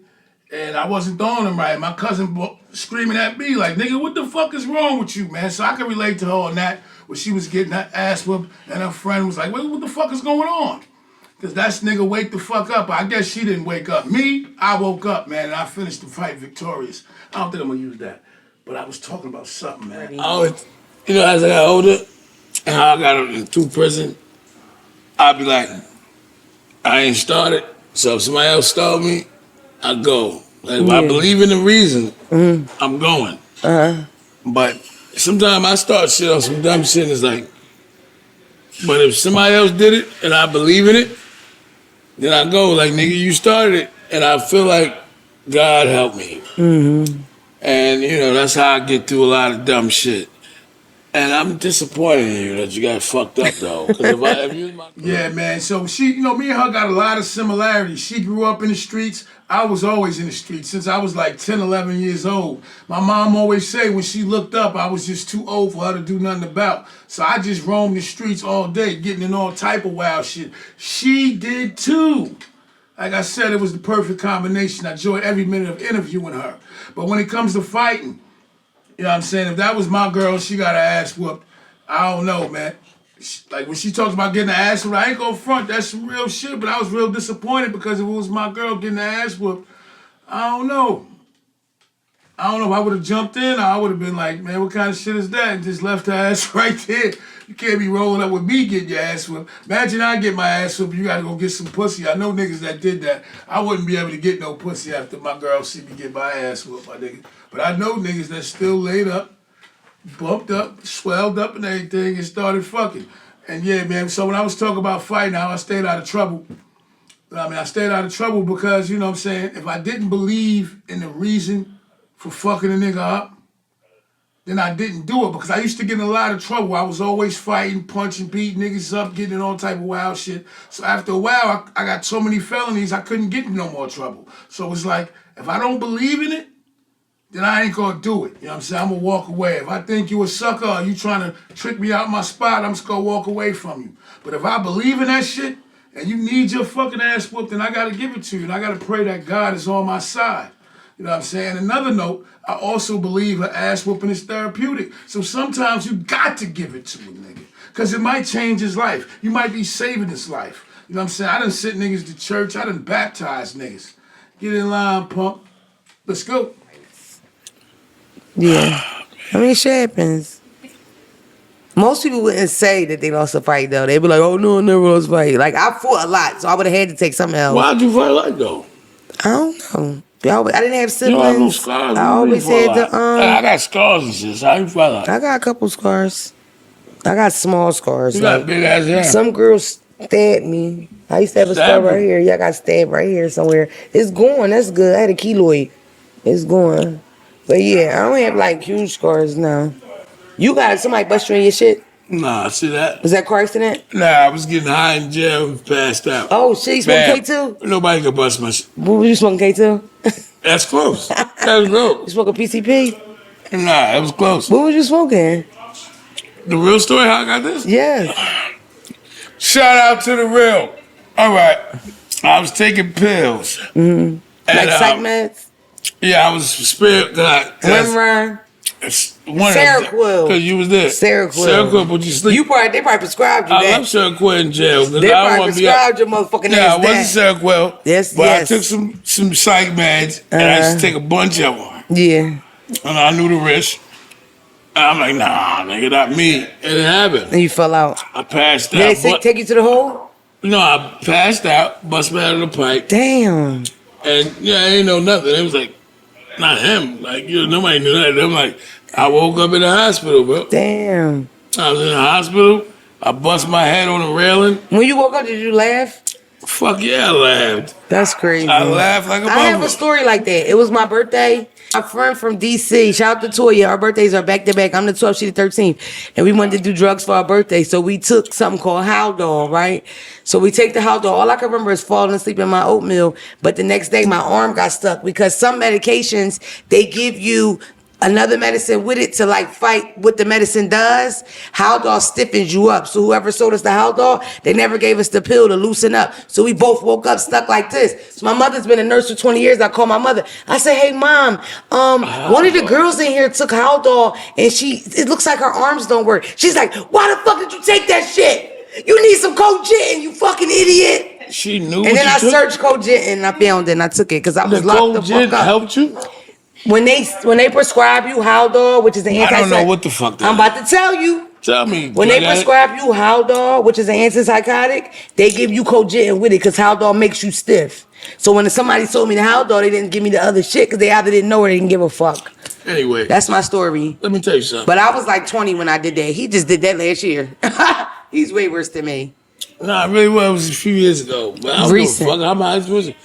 and I wasn't throwing them right. My cousin screaming at me like, "Nigga, what the fuck is wrong with you, man?" So I can relate to her on that, where she was getting her ass whooped, and her friend was like, what the fuck is going on? Because that nigga wake the fuck up. I guess she didn't wake up. Me, I woke up, man, and I finished the fight victorious. I don't think I'm gonna use that. But I was talking about something, man. I always, you know, as I got older, and I got into prison, I'd be like, I ain't started, so if somebody else stalled me, I go. Like if I believe in the reason, I'm going. But sometimes I start shit on some dumb shit. And it's like, but if somebody else did it and I believe in it, then I go like, nigga, you started it, and I feel like God helped me. And you know that's how I get through a lot of dumb shit. And I'm disappointed in you that you got fucked up though. Because if you was my Yeah, man. So she, you know, me and her got a lot of similarities. She grew up in the streets. I was always in the streets since I was like 10, 11 years old. My mom always say when she looked up, I was just too old for her to do nothing about. So I just roamed the streets all day, getting in all type of wild shit. She did too. Like I said, it was the perfect combination. I enjoyed every minute of interviewing her. But when it comes to fighting, you know what I'm saying? If that was my girl, she got her ass whooped. I don't know, man. Like when she talks about getting her ass whooped, I ain't gonna front. That's some real shit. But I was real disappointed because if it was my girl getting her ass whooped, I don't know. I don't know if I would have jumped in or I would have been like, man, what kind of shit is that? And just left her ass right there. You can't be rolling up with me getting your ass whooped. Imagine I get my ass whooped, you gotta go get some pussy. I know niggas that did that. I wouldn't be able to get no pussy after my girl see me get my ass whooped, my nigga. But I know niggas that still laid up, bumped up, swelled up and everything and started fucking. And yeah, man, so when I was talking about fighting, how I stayed out of trouble, I stayed out of trouble because, you know what I'm saying, if I didn't believe in the reason for fucking a nigga up, then I didn't do it because I used to get in a lot of trouble. I was always fighting, punching, beating niggas up, getting in all type of wild shit. So after a while, I got so many felonies, I couldn't get in no more trouble. So it's like, if I don't believe in it, then I ain't gonna do it. You know what I'm saying? I'm gonna walk away. If I think you a sucker or you trying to trick me out my spot, I'm just gonna walk away from you. But if I believe in that shit and you need your fucking ass whooped, then I gotta give it to you. And I gotta pray that God is on my side. You know what I'm saying? Another note, I also believe an ass whooping is therapeutic. So sometimes you got to give it to a nigga. Because it might change his life. You might be saving his life. You know what I'm saying? I done sent niggas to church. I done baptized niggas. Get in line, punk. Let's go. Yeah. I mean, shit happens. Most people wouldn't say that they lost a fight, though. They'd be like, oh, no, I never lost a fight. Like, I fought a lot, so I would have had to take something else. why'd you fight like though? I don't know. I didn't have You don't have no siblings. scars. I always had to, I got scars and shit. So how you fight like? I got a couple scars. I got small scars. You like, got big ass hands. some girls stabbed me. I used to have a scar Stabbed right you? here. Yeah, I got stabbed right here somewhere. It's going. That's good. I had a keloid. It's going. But yeah, I don't have like huge scars now. You got somebody bust you in your shit? Nah, see that? Was that car accident? Nah, I was getting high in jail and passed out. Oh shit, you smoking K2? Nobody could bust my shit. What was you smoking K2? That's close. That's You close. smoking PCP? Nah, it was close. What was you smoking? The real story, how I got this? Yes. Shout out to the real. All right. I was taking pills. Like psych meds? Yeah, I was spirit. Rimmer? Seroquel. Because you was there. Seroquel, but you sleep. They probably prescribed you I that. love Seroquel in jail. They probably prescribed your motherfucking Yeah, I ass wasn't Seroquel. Yes, but yes. I took some psych meds, and I used to take a bunch of them. Yeah. And I knew the risk. And I'm like, nah, nigga, not me. And it happened. And you fell out. I passed out. Did they take you to the hole? No, I passed out, bust me out of the pipe. Damn. And yeah, I ain't know nothing. It was like, not him. Like, nobody knew that. I'm like, I woke up in the hospital, bro. Damn. I was in the hospital. I bust my head on the railing. When you woke up, did you laugh? Fuck yeah, I laughed. That's crazy. I laughed like a I have motherfucker. a story like that. It was my birthday. My friend from DC, shout out to Toya. Our birthdays are back to back. I'm the 12th, she the 13th. And we wanted to do drugs for our birthday. So we took something called Haldol, right? So we take the Haldol. All I can remember is falling asleep in my oatmeal. But the next day, my arm got stuck because some medications, they give you another medicine with it to like fight what the medicine does. Haldol stiffens you up. So whoever sold us the Haldol, they never gave us the pill to loosen up. So we both woke up stuck like this. So my mother's been a nurse for 20 years. I called my mother. I said, hey mom, one of the girls in here took Haldol and it looks like her arms don't work. She's like, why the fuck did you take that shit? You need some Cogentin, you fucking idiot. She knew. And then I searched Cogentin and I found it and I took it because I was the locked the fuck Cogentin up. helped you? When they prescribe you Haldol, which is an I antipsychotic. don't know what the fuck that I'm about to tell you. Tell me. When they prescribe you Haldol, which is an antipsychotic, they give you Cogentin with it because Haldol makes you stiff. So when somebody sold me the house, though, they didn't give me the other shit because they either didn't know or they didn't give a fuck. Anyway, That's my story. let me tell you something. But I was like 20 when I did that. He just did that last year. He's way worse than me. Nah, it really was. It was a few years ago. But I don't Recent. give a fuck. I'm out of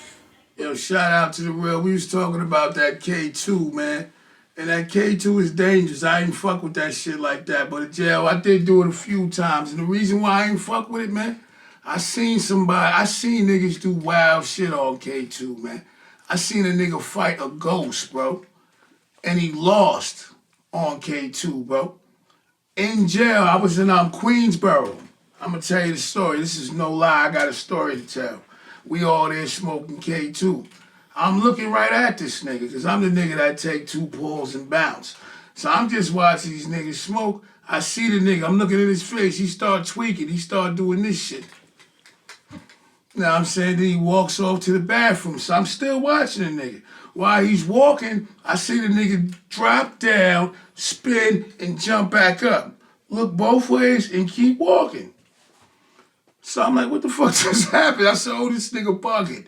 Yo, shout out to the real. We was talking about that K2, man. And that K2 is dangerous. I ain't fuck with that shit like that. But in jail, I did do it a few times. And the reason why I ain't fuck with it, man, I seen niggas do wild shit on K2, man. I seen a nigga fight a ghost, bro. And he lost on K2, bro. In jail, I was in Queensboro. I'm gonna tell you the story. This is no lie. I got a story to tell. We all there smoking K2. I'm looking right at this nigga because I'm the nigga that take 2 pulls and bounce. So I'm just watching these niggas smoke. I see the nigga. I'm looking at his face. He start tweaking. He start doing this shit. Now I'm saying then he walks off to the bathroom. So I'm still watching the nigga. While he's walking, I see the nigga drop down, spin, and jump back up. Look both ways and keep walking. So I'm like, what the fuck just happened? I said, oh, this nigga bugging.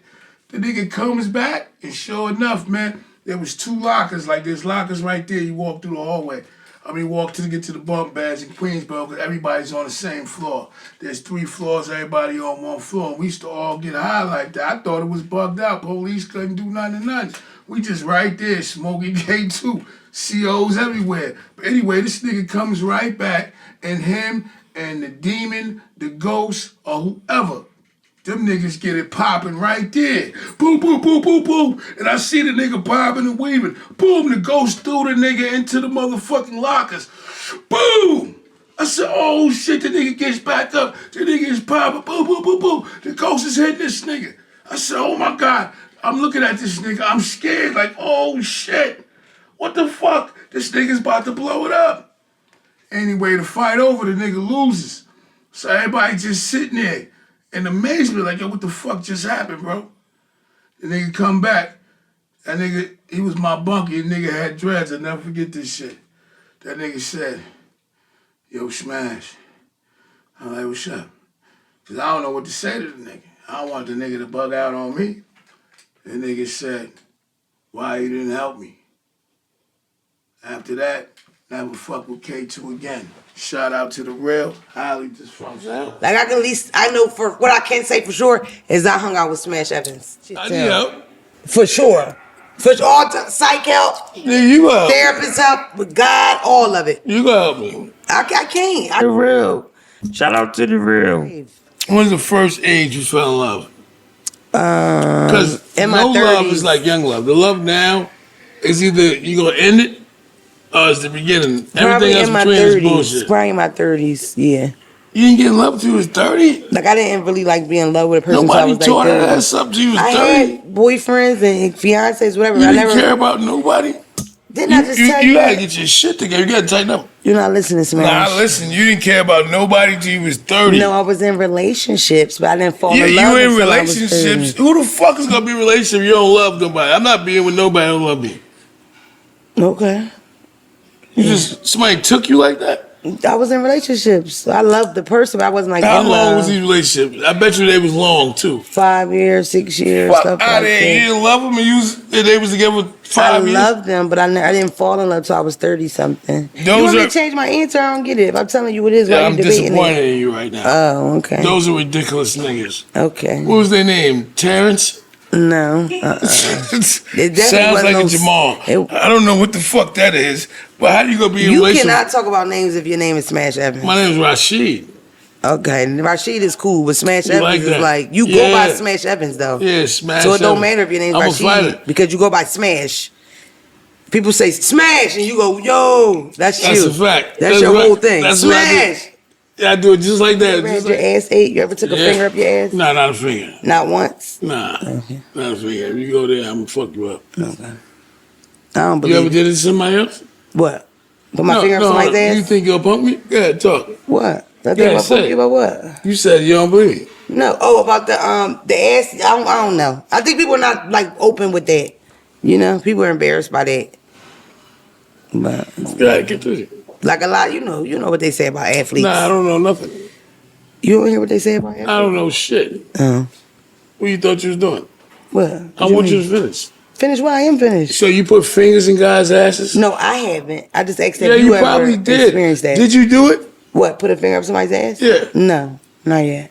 The nigga comes back, and sure enough, man, there was 2 lockers. Like, there's lockers right there. You walk through the hallway. Walk to get to the bunk beds in Queensboro because everybody's on the same floor. There's 3 floors, everybody on 1 floor. We used to all get high like that. I thought it was bugged out. Police couldn't do nothing. We just right there, smoking K2. COs everywhere. But anyway, this nigga comes right back, and him and the demon, the ghost, or whoever, them niggas get it popping right there. Boom, boom, boom, boom, boom. And I see the nigga popping and weaving. Boom, the ghost threw the nigga into the motherfucking lockers. Boom! I said, oh shit, the nigga gets back up. The nigga is popping. Boom, boom, boom, boom. The ghost is hitting this nigga. I said, oh my God. I'm looking at this nigga. I'm scared. Like, oh shit. What the fuck? This nigga's about to blow it up. Anyway, the fight over, the nigga loses. So everybody just sitting there in amazement, like, yo, what the fuck just happened, bro? The nigga come back. That nigga, he was my bunkie. The nigga had dreads. I'll never forget this shit. That nigga said, yo, Smash. I'm like, what's up? Because I don't know what to say to the nigga. I don't want the nigga to bug out on me. The nigga said, why you didn't help me? After that, never fuck with K2 again. Shout out to the real, highly dysfunctional. Like I can at least, I know for what I can say for sure is I hung out with Smash Evans. Yeah. For sure. For all psych help, Yeah, you help. therapist help, with God, all of it. You can help me. I can't. The real. Shout out to the real. When's the first age you fell in love? Because in my no 30s. love is like young love. The love now is either you gonna end it or it's the beginning. Probably Everything else in my between is 30s. bullshit. Probably in my 30s, yeah. You didn't get in love until you was 30? Like I didn't really like being in love with a person until I Nobody was taught like her 30. ass up until you was 30. I had boyfriends and fiancés, whatever. You I didn't never care about nobody? Didn't I just tell you you gotta that? get your shit together. You gotta tighten up. You're not listening, Smash. Nah, listen, you didn't care about nobody till you was 30. No, I was in relationships, but I didn't fall Yeah, in love you in until I was relationships. 30. Who the fuck is gonna be in a relationship if you don't love nobody? I'm not being with nobody who don't love me. Okay. You just, somebody took you like that? I was in relationships. I loved the person, but I wasn't like How in long love. was these relationships? I bet you they was long too. 5 years, 6 years, Fuck stuff out like of here. You that. didn't love them and they was together for 5 I years? loved them, but I didn't fall in love till I was 30 something. You Those want me are- to change my answer? I don't get it. If I'm telling you what it is, why Yeah, you I'm debating disappointed it? in you right now. Oh, okay. Those are ridiculous niggas. Okay. What was their name? Terrence? No. It definitely sounds wasn't like no a Jamal. it- I don't know what the fuck that is, but how do you gonna be in a You relationship? cannot talk about names if your name is Smash Evans. My name is Rashid. Okay, Rashid is cool, but Smash You Evans like is that? like, you go by Yeah. Smash Evans though. Yeah, Smash. So it don't Evans. matter if your name's I'm a Rashid fighter. because you go by Smash. People say Smash and you go, yo, that's you. That's a fact. That's your right. whole thing. That's what I do. Smash. Yeah, I do it just like that. You ever Just had your like, ass ate? You ever took a Yeah. finger up your ass? Nah, not a finger. Not once. Nah, not a finger. If you go there, I'm gonna fuck you up. Okay. I don't You believe ever it. did it to somebody else? What? Put my finger up somebody's ass? You think you'll punk me? Go ahead, talk. What? I Yeah, think about say it. about what? You said you don't believe. No. Oh, about the ass. I don't know. I think people are not like open with that. You know, people are embarrassed by that. But Go ahead, get to it. like a lot, you know what they say about athletes. Nah, I don't know nothing. You don't hear what they say about athletes? I don't know shit. Oh. What you thought you was doing? What? I want you to finish. Finish what? I am finished. So you put fingers in guys' asses? No, I haven't. I just asked Yeah, if you ever probably did. experienced that. Did you do it? What? Put a finger up somebody's ass? Yeah. No, not yet.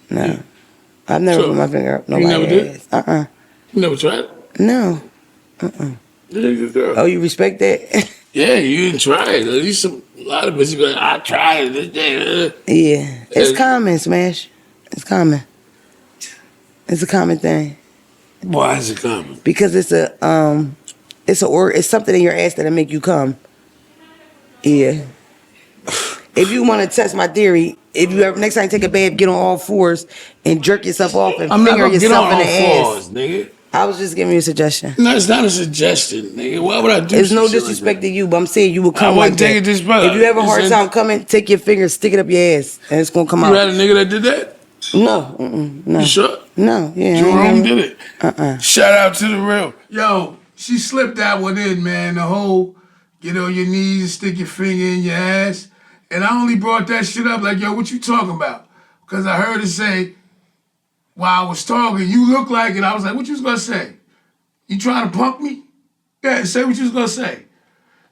No. Yeah. I've never So, put my finger up you never nobody's did? ass. You never tried it? No. You're a good girl. Oh, you respect that? Yeah, you didn't try it. At least a lot of bitches be like, I tried it. Yeah. It's common, Smash. It's common. It's a common thing. Why is it common? Because it's something in your ass that'll make you come. Yeah. If you want to test my theory, if you ever next time you take a bath, get on all fours and jerk yourself off and I'm not finger gonna get yourself on in all the fours, ass. nigga. I was just giving you a suggestion. No, it's not a suggestion, nigga. Why would I do There's no some shit disrespect like to you, but I'm saying you would I come like wouldn't take that. it disrespect. If you have a hard It's time coming, take your finger, stick it up your ass, and it's gonna come You out. had a nigga that did that? No, no. You sure? No, yeah. Jerome did it. Uh-uh. Shout out to the real. Yo, she slipped that one in, man. The whole get on your knees and stick your finger in your ass. And I only brought that shit up like, yo, what you talking about? Because I heard her say, while I was talking, you look like it. I was like, what you was going to say? You trying to punk me? Yeah, say what you was going to say.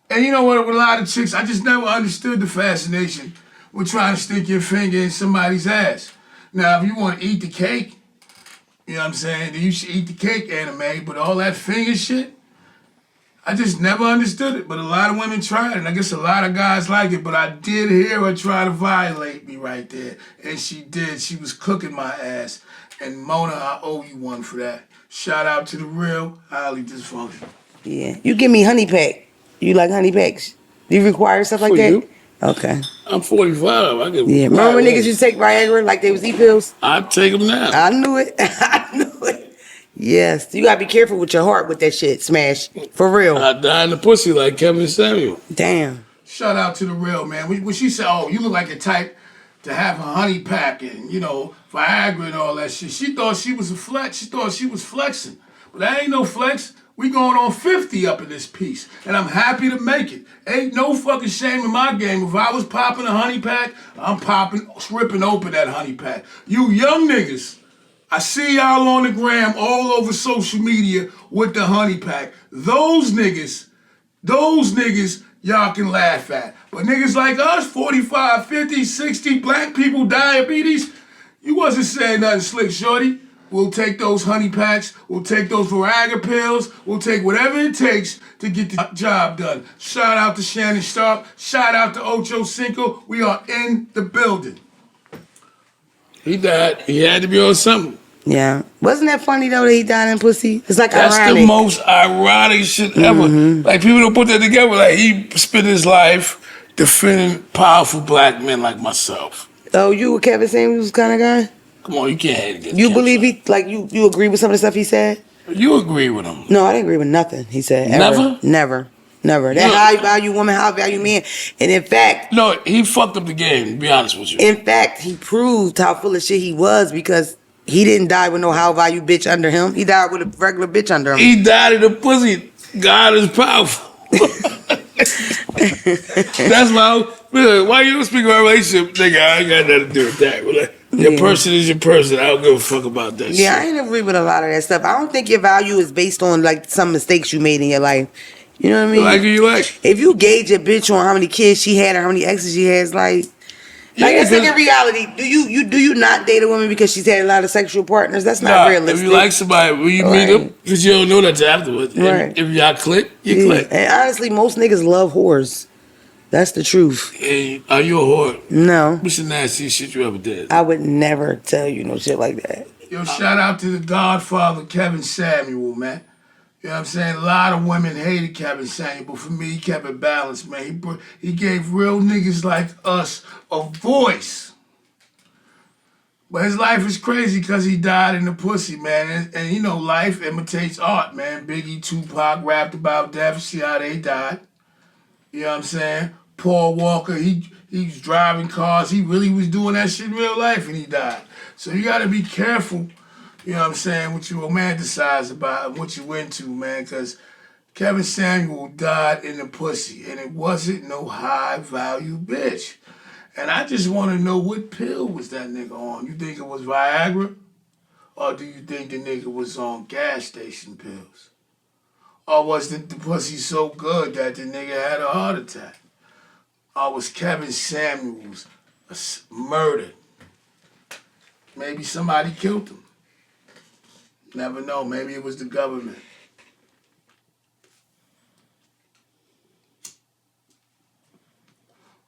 And you know what, with a lot of chicks, I just never understood the fascination with trying to stick your finger in somebody's ass. Now, if you want to eat the cake, you know what I'm saying, then you should eat the cake, anime. But all that finger shit, I just never understood it. But a lot of women tried it, and I guess a lot of guys like it. But I did hear her try to violate me right there. And she did. She was cooking my ass. And Mona, I owe you one for that. Shout out to the real, highly dysfunctional. Yeah. You give me honey pack. You like honey packs? Do you require stuff like For that? you. Okay. I'm 45. I get Yeah. Remember when niggas used to take Viagra like they was E-pills? I take them now. I knew it. I knew it. Yes. You gotta be careful with your heart with that shit, Smash. For real. I die in the pussy like Kevin Samuel. Damn. Shout out to the real, man. When she said, oh, you look like a type to have a honey pack and, you know, Viagra and all that shit, she thought she was a flex. She thought she was flexing. But that ain't no flex. We going on 50 up in this piece. And I'm happy to make it. Ain't no fucking shame in my game. If I was popping a honey pack, I'm ripping open that honey pack. You young niggas, I see y'all on the gram all over social media with the honey pack. Those niggas, y'all can laugh at. But niggas like us, 45, 50, 60, black people, diabetes, you wasn't saying nothing slick, shorty. We'll take those honey packs, we'll take those Viagra pills, we'll take whatever it takes to get the job done. Shout out to Shannon Sharp, shout out to Ocho Cinco. We are in the building. He died. He had to be on something. Yeah. Wasn't that funny though that he died in pussy? It's like That's ironic. the most ironic shit ever. Like, people don't put that together. Like, he spent his life defending powerful black men like myself. Oh, you a Kevin Samuels kind of guy? Come on, you can't hate against You Kevin believe Samuels. he, like, you agree with some of the stuff he said? You agree with him. No, I didn't agree with nothing he said. Ever. Never? Never. That high value woman, high value man. And in fact, No, he fucked up the game, to be honest with you. he proved how full of shit he was because he didn't die with no high value bitch under him. He died with a regular bitch under him. He died in the pussy. God is powerful. That's why you don't speak about relationship, nigga. I ain't got nothing to do with that. But like, your person is your person. I don't give a fuck about that Yeah, I shit. ain't agree with a lot of that stuff. I don't think your value is based on like some mistakes you made in your life. You know what I mean? Like who you like? If you gauge a bitch on how many kids she had or how many exes she has, like it's like in reality. Do you not date a woman because she's had a lot of sexual partners? That's not realistic. If you like somebody, when you meet them, because you don't know that till afterwards. Right. If y'all click, you click. And honestly, most niggas love whores. That's the truth. Hey, are you a whore? No, What's the nastiest shit you ever did? I would never tell you no shit like that. Yo, shout out to the Godfather, Kevin Samuel, man. You know what I'm saying? A lot of women hated Kevin Samuel, but for me, he kept it balanced, man. He gave real niggas like us a voice. But his life is crazy because he died in the pussy, man. And you know, life imitates art, man. Biggie, Tupac rapped about death, see how they died. You know what I'm saying? Paul Walker, he was driving cars. He really was doing that shit in real life and he died. So you got to be careful, you know what I'm saying, what you romanticize about and what you into, man, because Kevin Samuel died in the pussy and it wasn't no high value bitch. And I just want to know what pill was that nigga on. You think it was Viagra? Or do you think the nigga was on gas station pills? Or was the pussy so good that the nigga had a heart attack? Or was Kevin Samuels murdered? Maybe somebody killed him. Never know. Maybe it was the government.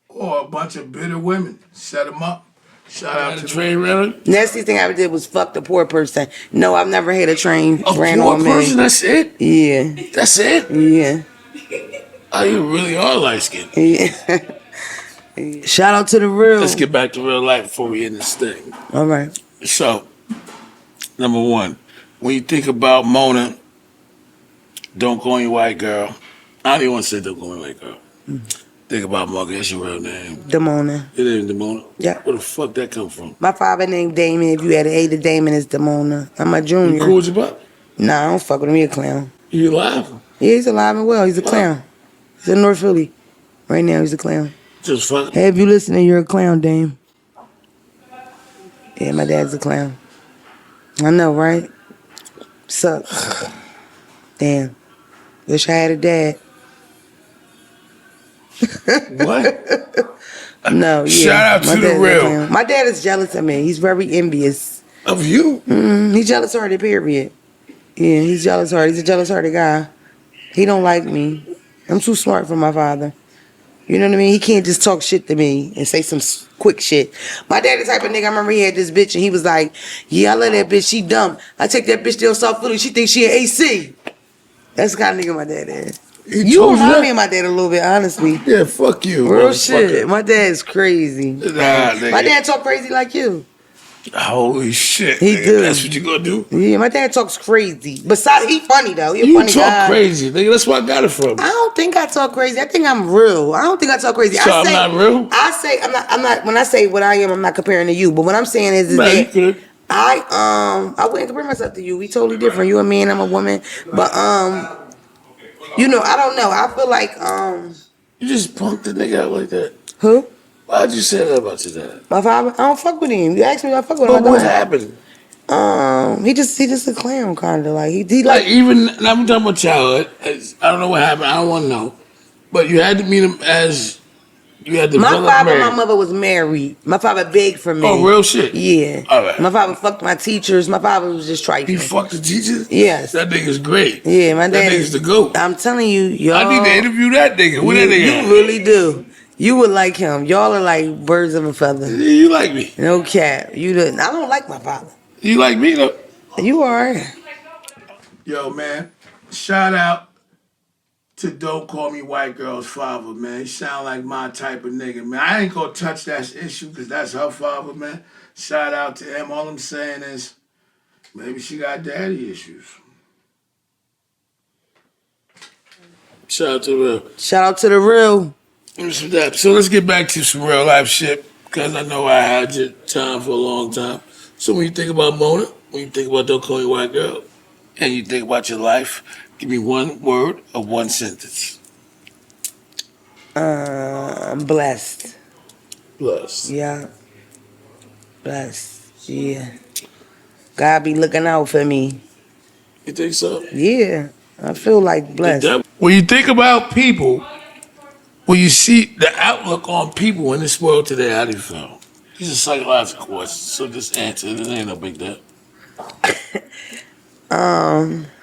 Or a bunch of bitter women set him up. Shout out to train runner. Nastiest thing I ever did was fuck the poor person. No, I've never had a train A ran poor on person, me. that's it? Yeah, That's it? yeah, Oh, you really are light skinned. yeah. Shout out to the real. Let's get back to real life before we end this thing. All right. So, number one, when you think about Mona, don't call me white girl. I don't even want to say don't call me white girl. Think about Mugga, that's your real name. Demona. It ain't Demona. Yeah. Where the fuck that come from? My father named Damon. If you had an A to Damon, it's Demona. I'm a You junior. cool with your pop? Nah, I don't fuck with him. He a clown. You alive? Yeah, he's alive and well. He's a clown. He's in North Philly. Right now, he's a clown. Just fuck. Hey, if you listening, you're a clown, Dame. Yeah, my dad's a clown. I know, right? Sucks. Damn. Wish I had a dad. What? No, yeah. Shout out my to the dad's a real. clown. My dad is jealous of me. He's very envious. Of you? He's jealous hearted, period. Yeah, he's jealous hearted. He's a jealous hearted guy. He don't like me. I'm too smart for my father. You know what I mean? He can't just talk shit to me and say some quick shit. My dad the type of nigga, I remember he had this bitch and he was like, yeah, I love that bitch, she dumb. I take that bitch to South Philly, she thinks she an AC. That's the kind of nigga my dad is. You told remind that? me of my dad a little bit, honestly. Yeah, fuck you. Real motherfucker. shit. My dad's crazy. Nah, nigga. My dad talk crazy like you. Holy shit. He nigga. do. That's what you gonna do? Yeah, my dad talks crazy. Besides, he funny though. He a You funny talk guy. crazy, nigga. That's where I got it from. I don't think I talk crazy. I think I'm real. I don't think I talk crazy. So I'm not real? I say I'm not. When I say what I am, I'm not comparing to you. But what I'm saying is Man, you that could. I wouldn't compare myself to you. We totally different. You a man, I'm a woman. But you know, I don't know. I feel like You just punked the nigga out like that. who? Why'd you say that about your dad? My father. I don't fuck with him. You asked me if I fuck with him. But I what don't. happened? He just a clown kind of like he Like, even, now I'm talking about childhood. I don't know what happened. I don't want to know. But you had to meet him as, you had to My develop father and my married. mother was married. My father begged for me. Oh, real shit? Yeah. All right. My father fucked my teachers. My father was just trifling. You fucked the teachers? Yes. That nigga's great. Yeah, my dad That nigga's the GOAT. I'm telling you, y'all. I need to interview that nigga. Where that nigga You at? really do. You would like him. Y'all are like birds of a feather. Yeah, you like me. No cap. I don't like my father. You like me, though. You are. Yo, man, shout out to Don't Call Me White Girl's father, man. He sound like my type of nigga, man. I ain't gonna touch that issue because that's her father, man. Shout out to him. All I'm saying is maybe she got daddy issues. Shout out to the real. Shout out to the real. So let's get back to some real life shit, because I know I had your time for a long time. So when you think about Mona, when you think about Don't Call Me White Girl, and you think about your life, give me one word or one sentence. I'm blessed. Blessed. Yeah. Blessed. Yeah. God be looking out for me. You think so? Yeah. I feel like blessed. When you think about people, when you see the outlook on people in this world today, how do you feel? These are psychological questions, so just answer it. It ain't no big deal.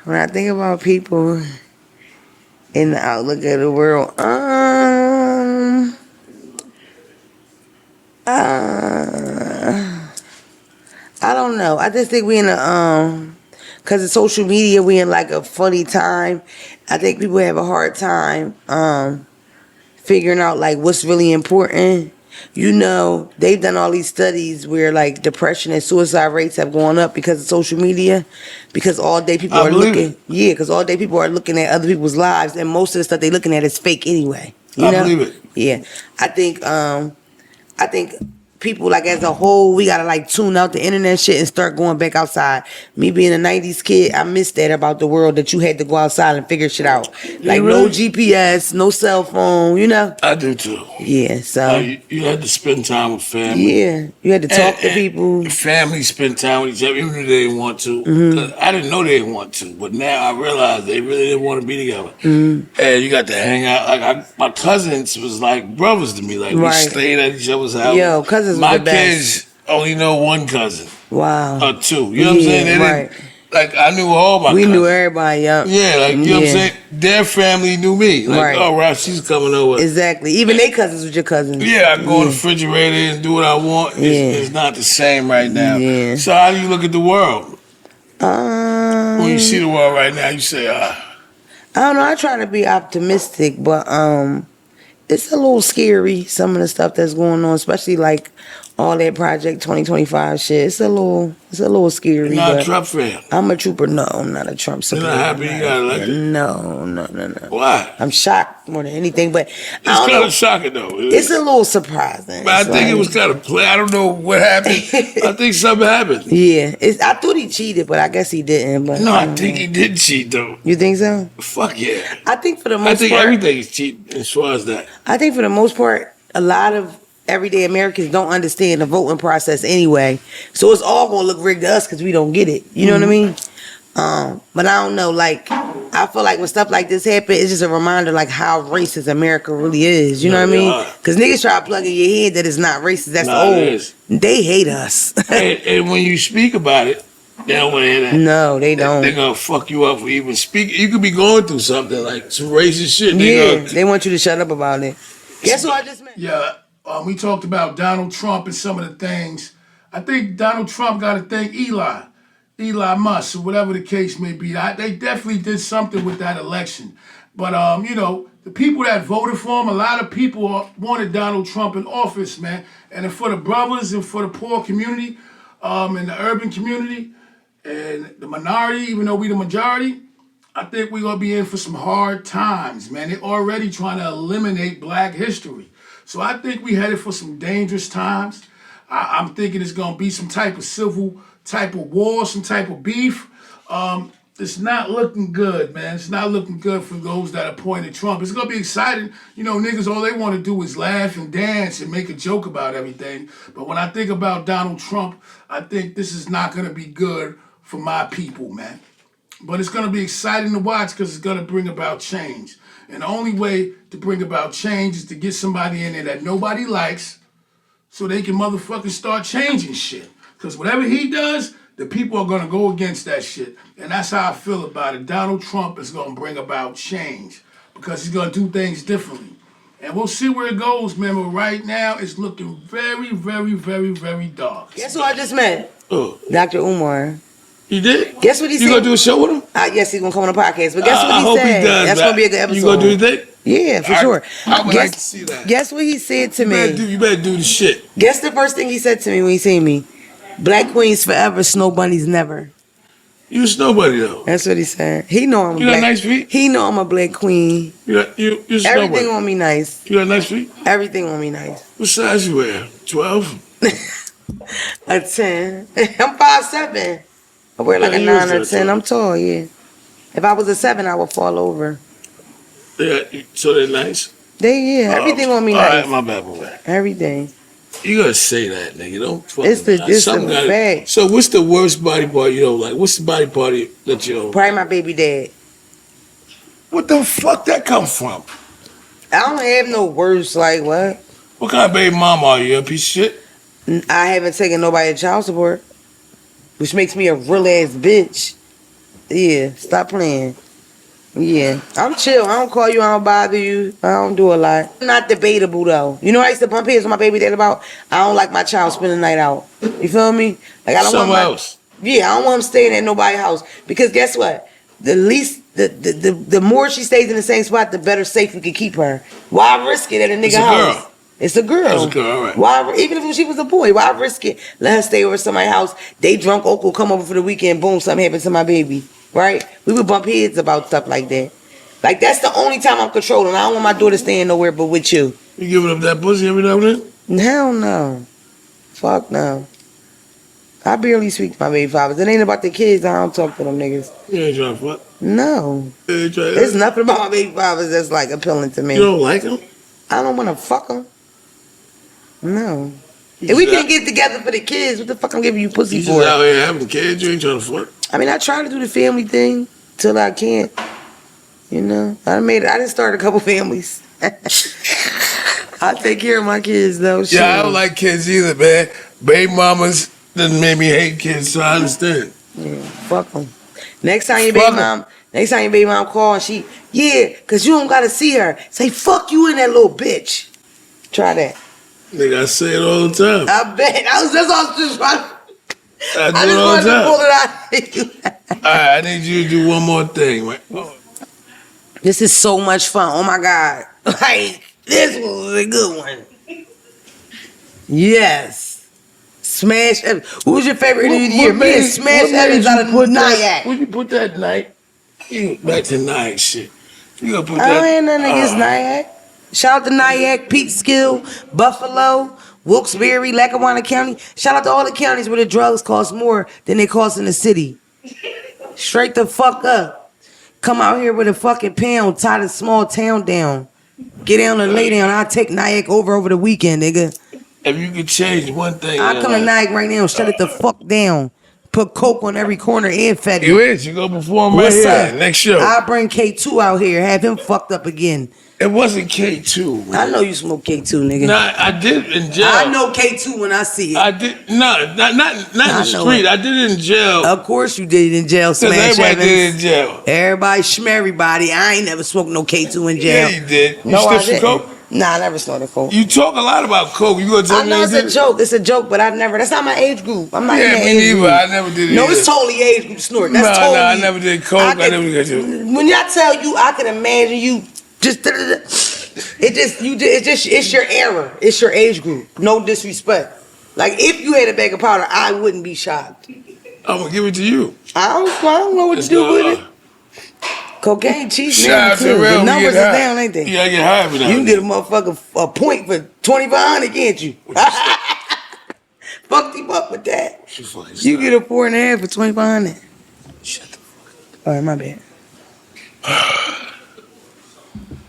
When I think about people in the outlook of the world, I don't know. I just think we in a cause of social media, we in like a funny time. I think people have a hard time figuring out like what's really important. You know, they've done all these studies where like depression and suicide rates have gone up because of social media. Because all day people I are believe looking. it. Yeah, because all day people are looking at other people's lives, and most of the stuff they're looking at is fake anyway. You I know? believe it. Yeah, I think people, like, as a whole, we gotta like tune out the internet shit and start going back outside. Me being a 90s kid, I miss that about the world, that you had to go outside and figure shit out. Like, no GPS, no cell phone, you know? I do too. Yeah, so. You had to spend time with family. Yeah, you had to talk to people. Family spend time with each other, even if they didn't want to. Mm-hmm. I didn't know they didn't want to, but now I realize they really didn't want to be together. Mm-hmm. And you got to hang out. Like my cousins was like brothers to me. Like we stayed at each other's house. Yo, cousins my were the best. kids only know one cousin. Wow. Or two. You know what I'm saying? They didn't, like I knew all my cousins. We knew everybody, yeah. Yeah, like you know what I'm saying? Their family knew me. Like, oh right, she's coming over. Exactly. Even their cousins was your cousins. Yeah, I can go in the refrigerator and do what I want. It's not the same right now. Yeah. So how do you look at the world? When you see the world right now, you say, I don't know, I try to be optimistic, but it's a little scary, some of the stuff that's going on, especially like all that Project 2025 shit. It's a little scary. You're not a Trump fan? I'm a trooper. No, I'm not a Trump supporter. You're not happy you got elected? No. Why? I'm shocked more than anything, but it's kind of shocking though. It's a little surprising. But I think it was kind of play. I don't know what happened. I think something happened. Yeah, I thought he cheated, but I guess he didn't. But no, I think he did cheat though. You think so? Fuck yeah. I think for the most part. I think everything is cheating as far as that. I think for the most part, a lot of everyday Americans don't understand the voting process anyway. So it's all gonna look rigged to us because we don't get it. You know what I mean? But I don't know, like, I feel like when stuff like this happen, it's just a reminder like how racist America really is. You know what I mean? Because niggas try to plug in your head that it's not racist. That's old. They hate us. and when you speak about it, they don't want to hear that. No, they don't. They're gonna fuck you up for even speaking. You could be going through something like some racist shit. They want you to shut up about it. Guess who I just met? Yeah. We talked about Donald Trump and some of the things. I think Donald Trump got to thank Elon Musk, or whatever the case may be. They definitely did something with that election. But, you know, the people that voted for him, a lot of people wanted Donald Trump in office, man. And for the brothers and for the poor community and the urban community and the minority, even though we the majority, I think we're going to be in for some hard times, man. They're already trying to eliminate black history. So I think we headed for some dangerous times. I'm thinking it's going to be some type of civil type of war, some type of beef. It's not looking good, man. It's not looking good for those that appointed Trump. It's going to be exciting. You know, niggas, all they want to do is laugh and dance and make a joke about everything. But when I think about Donald Trump, I think this is not going to be good for my people, man. But it's going to be exciting to watch because it's going to bring about change. And the only way to bring about change is to get somebody in there that nobody likes so they can motherfucking start changing shit. Because whatever he does, the people are going to go against that shit. And that's how I feel about it. Donald Trump is going to bring about change because he's going to do things differently. And we'll see where it goes, man. But right now, it's looking very, very, very, very dark. Guess who I just met? Dr. Umar. You did? Guess what he said? You gonna do a show with him? Yes, he's gonna come on the podcast. But guess what he I hope said? he does. That's gonna be a good episode. You gonna do anything? Yeah, for sure. I would like to see that. Guess what he said to me? You better do the shit. Guess the first thing he said to me when he seen me? Black queens forever, snow bunnies never. You a snow bunny though. That's what he said. He know I'm a black. You got nice feet? He know I'm a black queen. You snow Everything bunny. on me nice. You got nice feet? Everything on me nice. What size you wear? 12? A 10. I'm 5'7". I wear like a 9 or 10. I'm tall, yeah. If I was a 7, I would fall over. Yeah, so they're nice? Everything on me nice. All right, my bad, boy. Everything. You gotta say that, nigga. Don't fucking it's the fact. So what's the worst body part you don't like? What's the body part that you don't? Probably my baby dad. What the fuck that come from? I don't have no worst, like what? What kind of baby mama are you? A piece of shit? I haven't taken nobody to child support. Which makes me a real ass bitch. Yeah, stop playing. Yeah, I'm chill. I don't call you. I don't bother you. I don't do a lot. Not debatable though. You know what I used to bump heads with my baby dad about? I don't like my child spending the night out. You feel me? Like I don't Somewhere want else. Yeah, I don't want him staying at nobody's house because guess what? The more she stays in the same spot, the better safe we can keep her. Why risk it at a nigga house? Girl. It's a girl. It's a girl, all right. Why, even if she was a boy, why risk it? Let her stay over at somebody's house. They drunk uncle come over for the weekend. Boom, something happened to my baby. Right? We would bump heads about stuff like that. Like that's the only time I'm controlling. I don't want my daughter staying nowhere but with you. You giving up that pussy every now and then? Hell no. Fuck no. I barely speak to my baby fathers. It ain't about the kids. I don't talk to them niggas. You ain't trying to fuck. No. You ain't trying There's nothing about my baby fathers that's like appealing to me. You don't like them? I don't want to fuck them. No. If we can't get together for the kids, what the fuck I'm giving you pussy You for? just out here having kids, you ain't trying to fuck? I mean, I try to do the family thing till I can't. You know? I done started a couple families. I take care of my kids though. Shit. Yeah, I don't like kids either, man. Baby mamas done made me hate kids, so I understand. Yeah, fuck them. Next time your baby mom call and she, cause you don't gotta see her. Say fuck you in that little bitch. Try that. Nigga, I say it all the time. I bet. That's all I was just trying. I do it all the time. Pull it out of you. All right, I need you to do one more thing, right? This is so much fun. Oh my God. Like, this was a good one. Yes. Smash Evans. Who's your favorite interview of the year? Me and Smash Evans out of Nyack. Would you put that night? Back to Nyack shit. You gonna put I that? don't ain't nothing against Nyack. Shout out to Nyack, Peekskill, Buffalo, Wilkes-Barre, Lackawanna County. Shout out to all the counties where the drugs cost more than they cost in the city. Straight the fuck up. Come out here with a fucking pound, tie the small town down. Get down and lay down. I'll take Nyack over the weekend, nigga. If you could change one thing, I come to Nyack right now and shut it the fuck down. Put coke on every corner and Fetty. You go perform right What's here. up? Next show. I'll bring K2 out here, have him fucked up again. It wasn't K2, man. I know you smoke K2, nigga. Nah, I did in jail. I know K2 when I see it. I did not in the street. I did it in jail. Of course you did it in jail, Smash Everybody Evans. did it in jail. Everybody everybody. I ain't never smoked no K2 in jail. Yeah, you did. You No, I sniffed some didn't. coke? Nah, I never snorted coke. You talk a lot about coke. You gonna tell I me know you it's did a it? joke. It's a joke, but I never. That's not my age group. I'm not in Yeah, that me age neither. group. I never did it. No, either. it's totally age group snort. That's No, totally. I never did coke. I never did it. When y'all tell you, I can imagine you just. It's your era. It's your age group. No disrespect. Like if you had a bag of powder, I wouldn't be shocked. I'm gonna give it to you. I don't know what to do with it. Cocaine cheap Shout now out to too. Real. The numbers is down, ain't they? You gotta get high for that. You can get a motherfucker a point for 2,500, can't you? Fucked him up with that. You get a 4.5 for 2,500. Shut the fuck All right, my bad.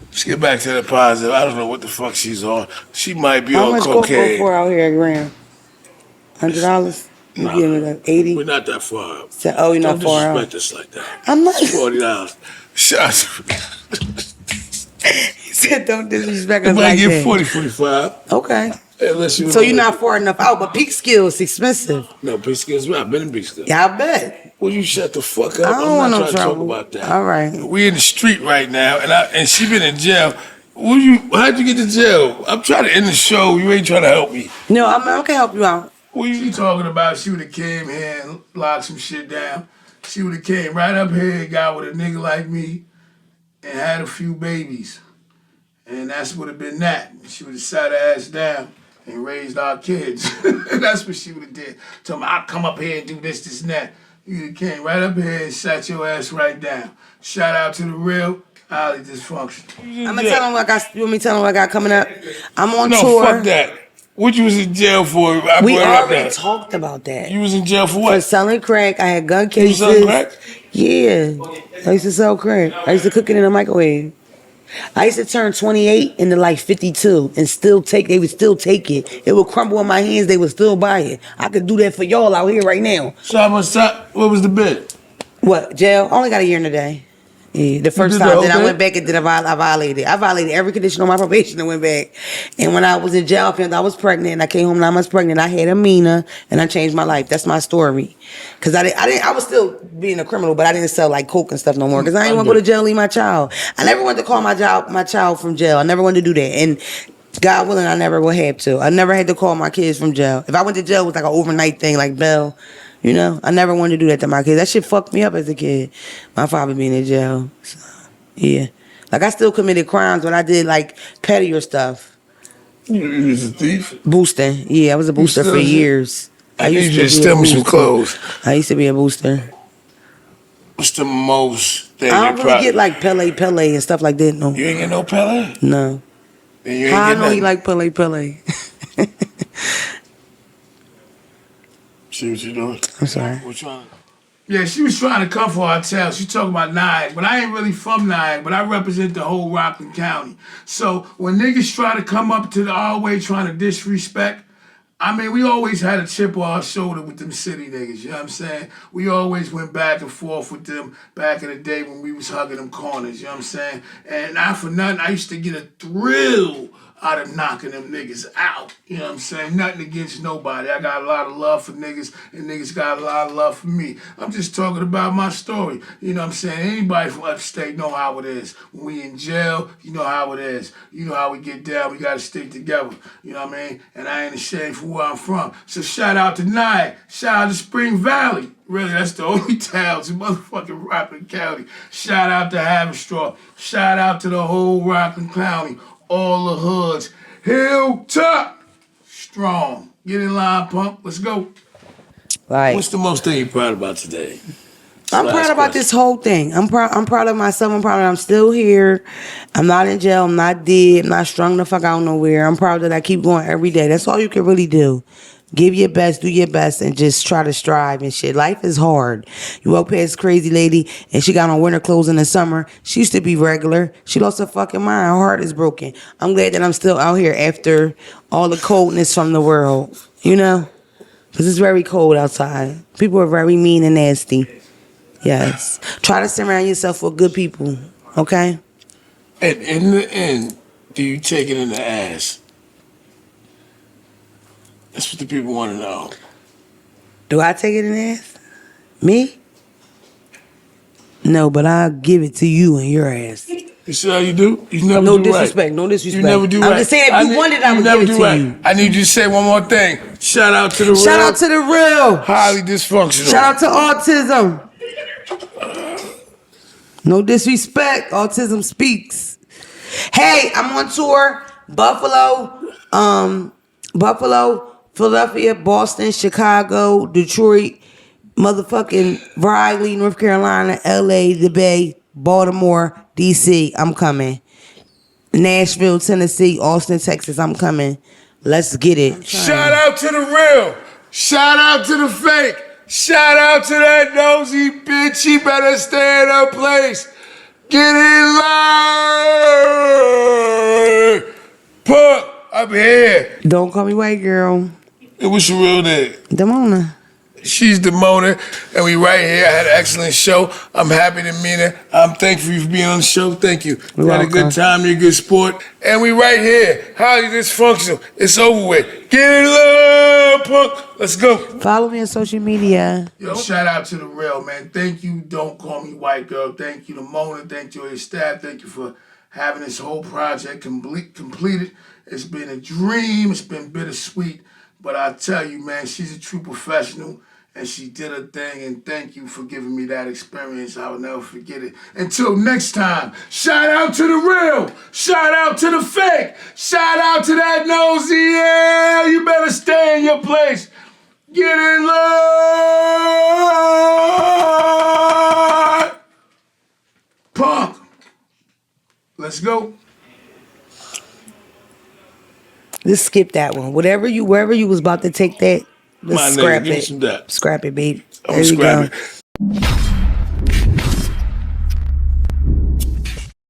Let's get back to the positive. I don't know what the fuck she's on. She might be How on much coke cocaine. for out here at Graham? $100? You Nah. giving it 80? We're not that far up. Oh, you're not Don't far out. disrespect us like that. I'm not. $40. Shots. He said don't disrespect us You might like get that. 40, 45. Okay. Unless you So you're not far enough out, but peak skill is expensive. No, big skills. I've been in big skills. Yeah, I bet. Will you shut the fuck up? I don't want I'm not no trying to trouble. talk about that. All right. We in the street right now, and she been in jail. How'd you get to jail? I'm trying to end the show. You ain't trying to help me. No, I can help you out. What you talking about? She would have came here and locked some shit down. She would have came right up here and got with a nigga like me and had a few babies. And that's would have been that. She would have sat her ass down and raised our kids. That's what she would have did. Told me, I'll come up here and do this, and that. You came right up here and sat your ass right down. Shout out to the real Highlydishfunctional. I'm gonna tell them what I got. You want me to tell them what I got coming up? I'm on No, tour. fuck that. What you was in jail for? We already talked about that. You was in jail for For what? selling crack. I had gun You cases. selling crack? Yeah. I used to sell crack. I used to cook it in a microwave. I used to turn 28 into like 52 and they would still take it. It would crumble in my hands, they would still buy it. I could do that for y'all out here right now. So how much time? What was the bid? What, jail? I only got a year and a day. Yeah, the first did the time. whole Then I thing? went back and I violated. I violated every condition on my probation and went back. And when I was in jail, I found I was pregnant and I came home 9 months pregnant. I had Amina and I changed my life. That's my story. Cause I was still being a criminal, but I didn't sell like coke and stuff no more. Cause I didn't want to go to jail and leave my child. I never wanted to call my child from jail. I never wanted to do that. And God willing, I never will have to. I never had to call my kids from jail. If I went to jail, it was like an overnight thing, like Bell. You know, I never wanted to do that to my kids. That shit fucked me up as a kid. My father being in jail. So, yeah. Like, I still committed crimes when I did, like, pettier stuff. You was a thief? Boosting. Yeah, I was a booster for still- years. I need you to be a steal me some booster. clothes. I used to be a booster. What's the most thing I you don't really get, like, Pele and stuff like that, no. You ain't get no Pele? No. Then you ain't How I get know he nothing. like Pele? See what you're doing? I'm sorry. We're trying. Yeah, she was trying to come for our tail. She talking about Nyack, but I ain't really from Nyack, but I represent the whole Rockland County. So when niggas try to come up to our way trying to disrespect, I mean, we always had a chip on our shoulder with them city niggas, you know what I'm saying? We always went back and forth with them back in the day when we was hugging them corners, you know what I'm saying? And not for nothing, I used to get a thrill out of knocking them niggas out. You know what I'm saying? Nothing against nobody. I got a lot of love for niggas, and niggas got a lot of love for me. I'm just talking about my story. You know what I'm saying? Anybody from upstate know how it is. When we in jail, you know how it is. You know how we get down. We got to stick together. You know what I mean? And I ain't ashamed for where I'm from. So shout out to Nyack. Shout out to Spring Valley. Really, that's the only towns in motherfucking Rockland County. Shout out to Haverstraw. Shout out to the whole Rockland County. All the hoods. Hilltop. Strong. Get in line, pump. Let's go. Like, What's the most thing you're proud about today? I'm proud about this whole thing. I'm proud of myself. I'm proud that I'm still here. I'm not in jail. I'm not dead. I'm not strung the fuck out nowhere. I'm proud that I keep going every day. That's all you can really do. Give your best, do your best, and just try to strive and shit. Life is hard. You walk past this crazy lady, and she got on winter clothes in the summer. She used to be regular. She lost her fucking mind. Her heart is broken. I'm glad that I'm still out here after all the coldness from the world, you know? Because it's very cold outside. People are very mean and nasty. Yes. Try to surround yourself with good people, okay? And in the end, do you take it in the ass? That's what the people want to know. Do I take it in the ass? Me? No, but I'll give it to you in your ass. You see how you do? You never No do disrespect, right. no disrespect. You never do right. I'm just saying, if you wanted, I would give it to you. I need you to say one more thing. Shout out to the real. Shout out to the real. Highly dysfunctional. Shout out to autism. No disrespect. Autism speaks. Hey, I'm on tour. Buffalo, Philadelphia, Boston, Chicago, Detroit, motherfucking Raleigh, North Carolina, LA, the Bay, Baltimore, DC. I'm coming. Nashville, Tennessee, Austin, Texas. I'm coming. Let's get it. Shout out to the real. Shout out to the fake. Shout out to that nosy bitch. She better stay in her place. Get in line. Put up here. Don't call me white girl. And what's your real name? Demona. She's Demona, and we right here. I had an excellent show. I'm happy to meet her. I'm thankful for being on the show. Thank you. You're Had a welcome. good time. You're a good sport. And we right here. Highly dysfunctional. It's over with. Get in love, punk. Let's go. Follow me on social media. Yo, shout out to the real, man. Thank you. Don't call me white girl. Thank you to Mona. Thank you to your staff. Thank you for having this whole project completed. It's been a dream. It's been bittersweet. But I tell you, man, she's a true professional. And she did her thing, and thank you for giving me that experience. I will never forget it. Until next time, shout out to the real, shout out to the fake, shout out to that nosy, yeah, you better stay in your place. Get in line. Punk. Let's go. Just skip that one. Wherever you was about to take that, My let's nigga, scrap give me it. some dap. Scrap it, baby. I'm There we scrap go. it.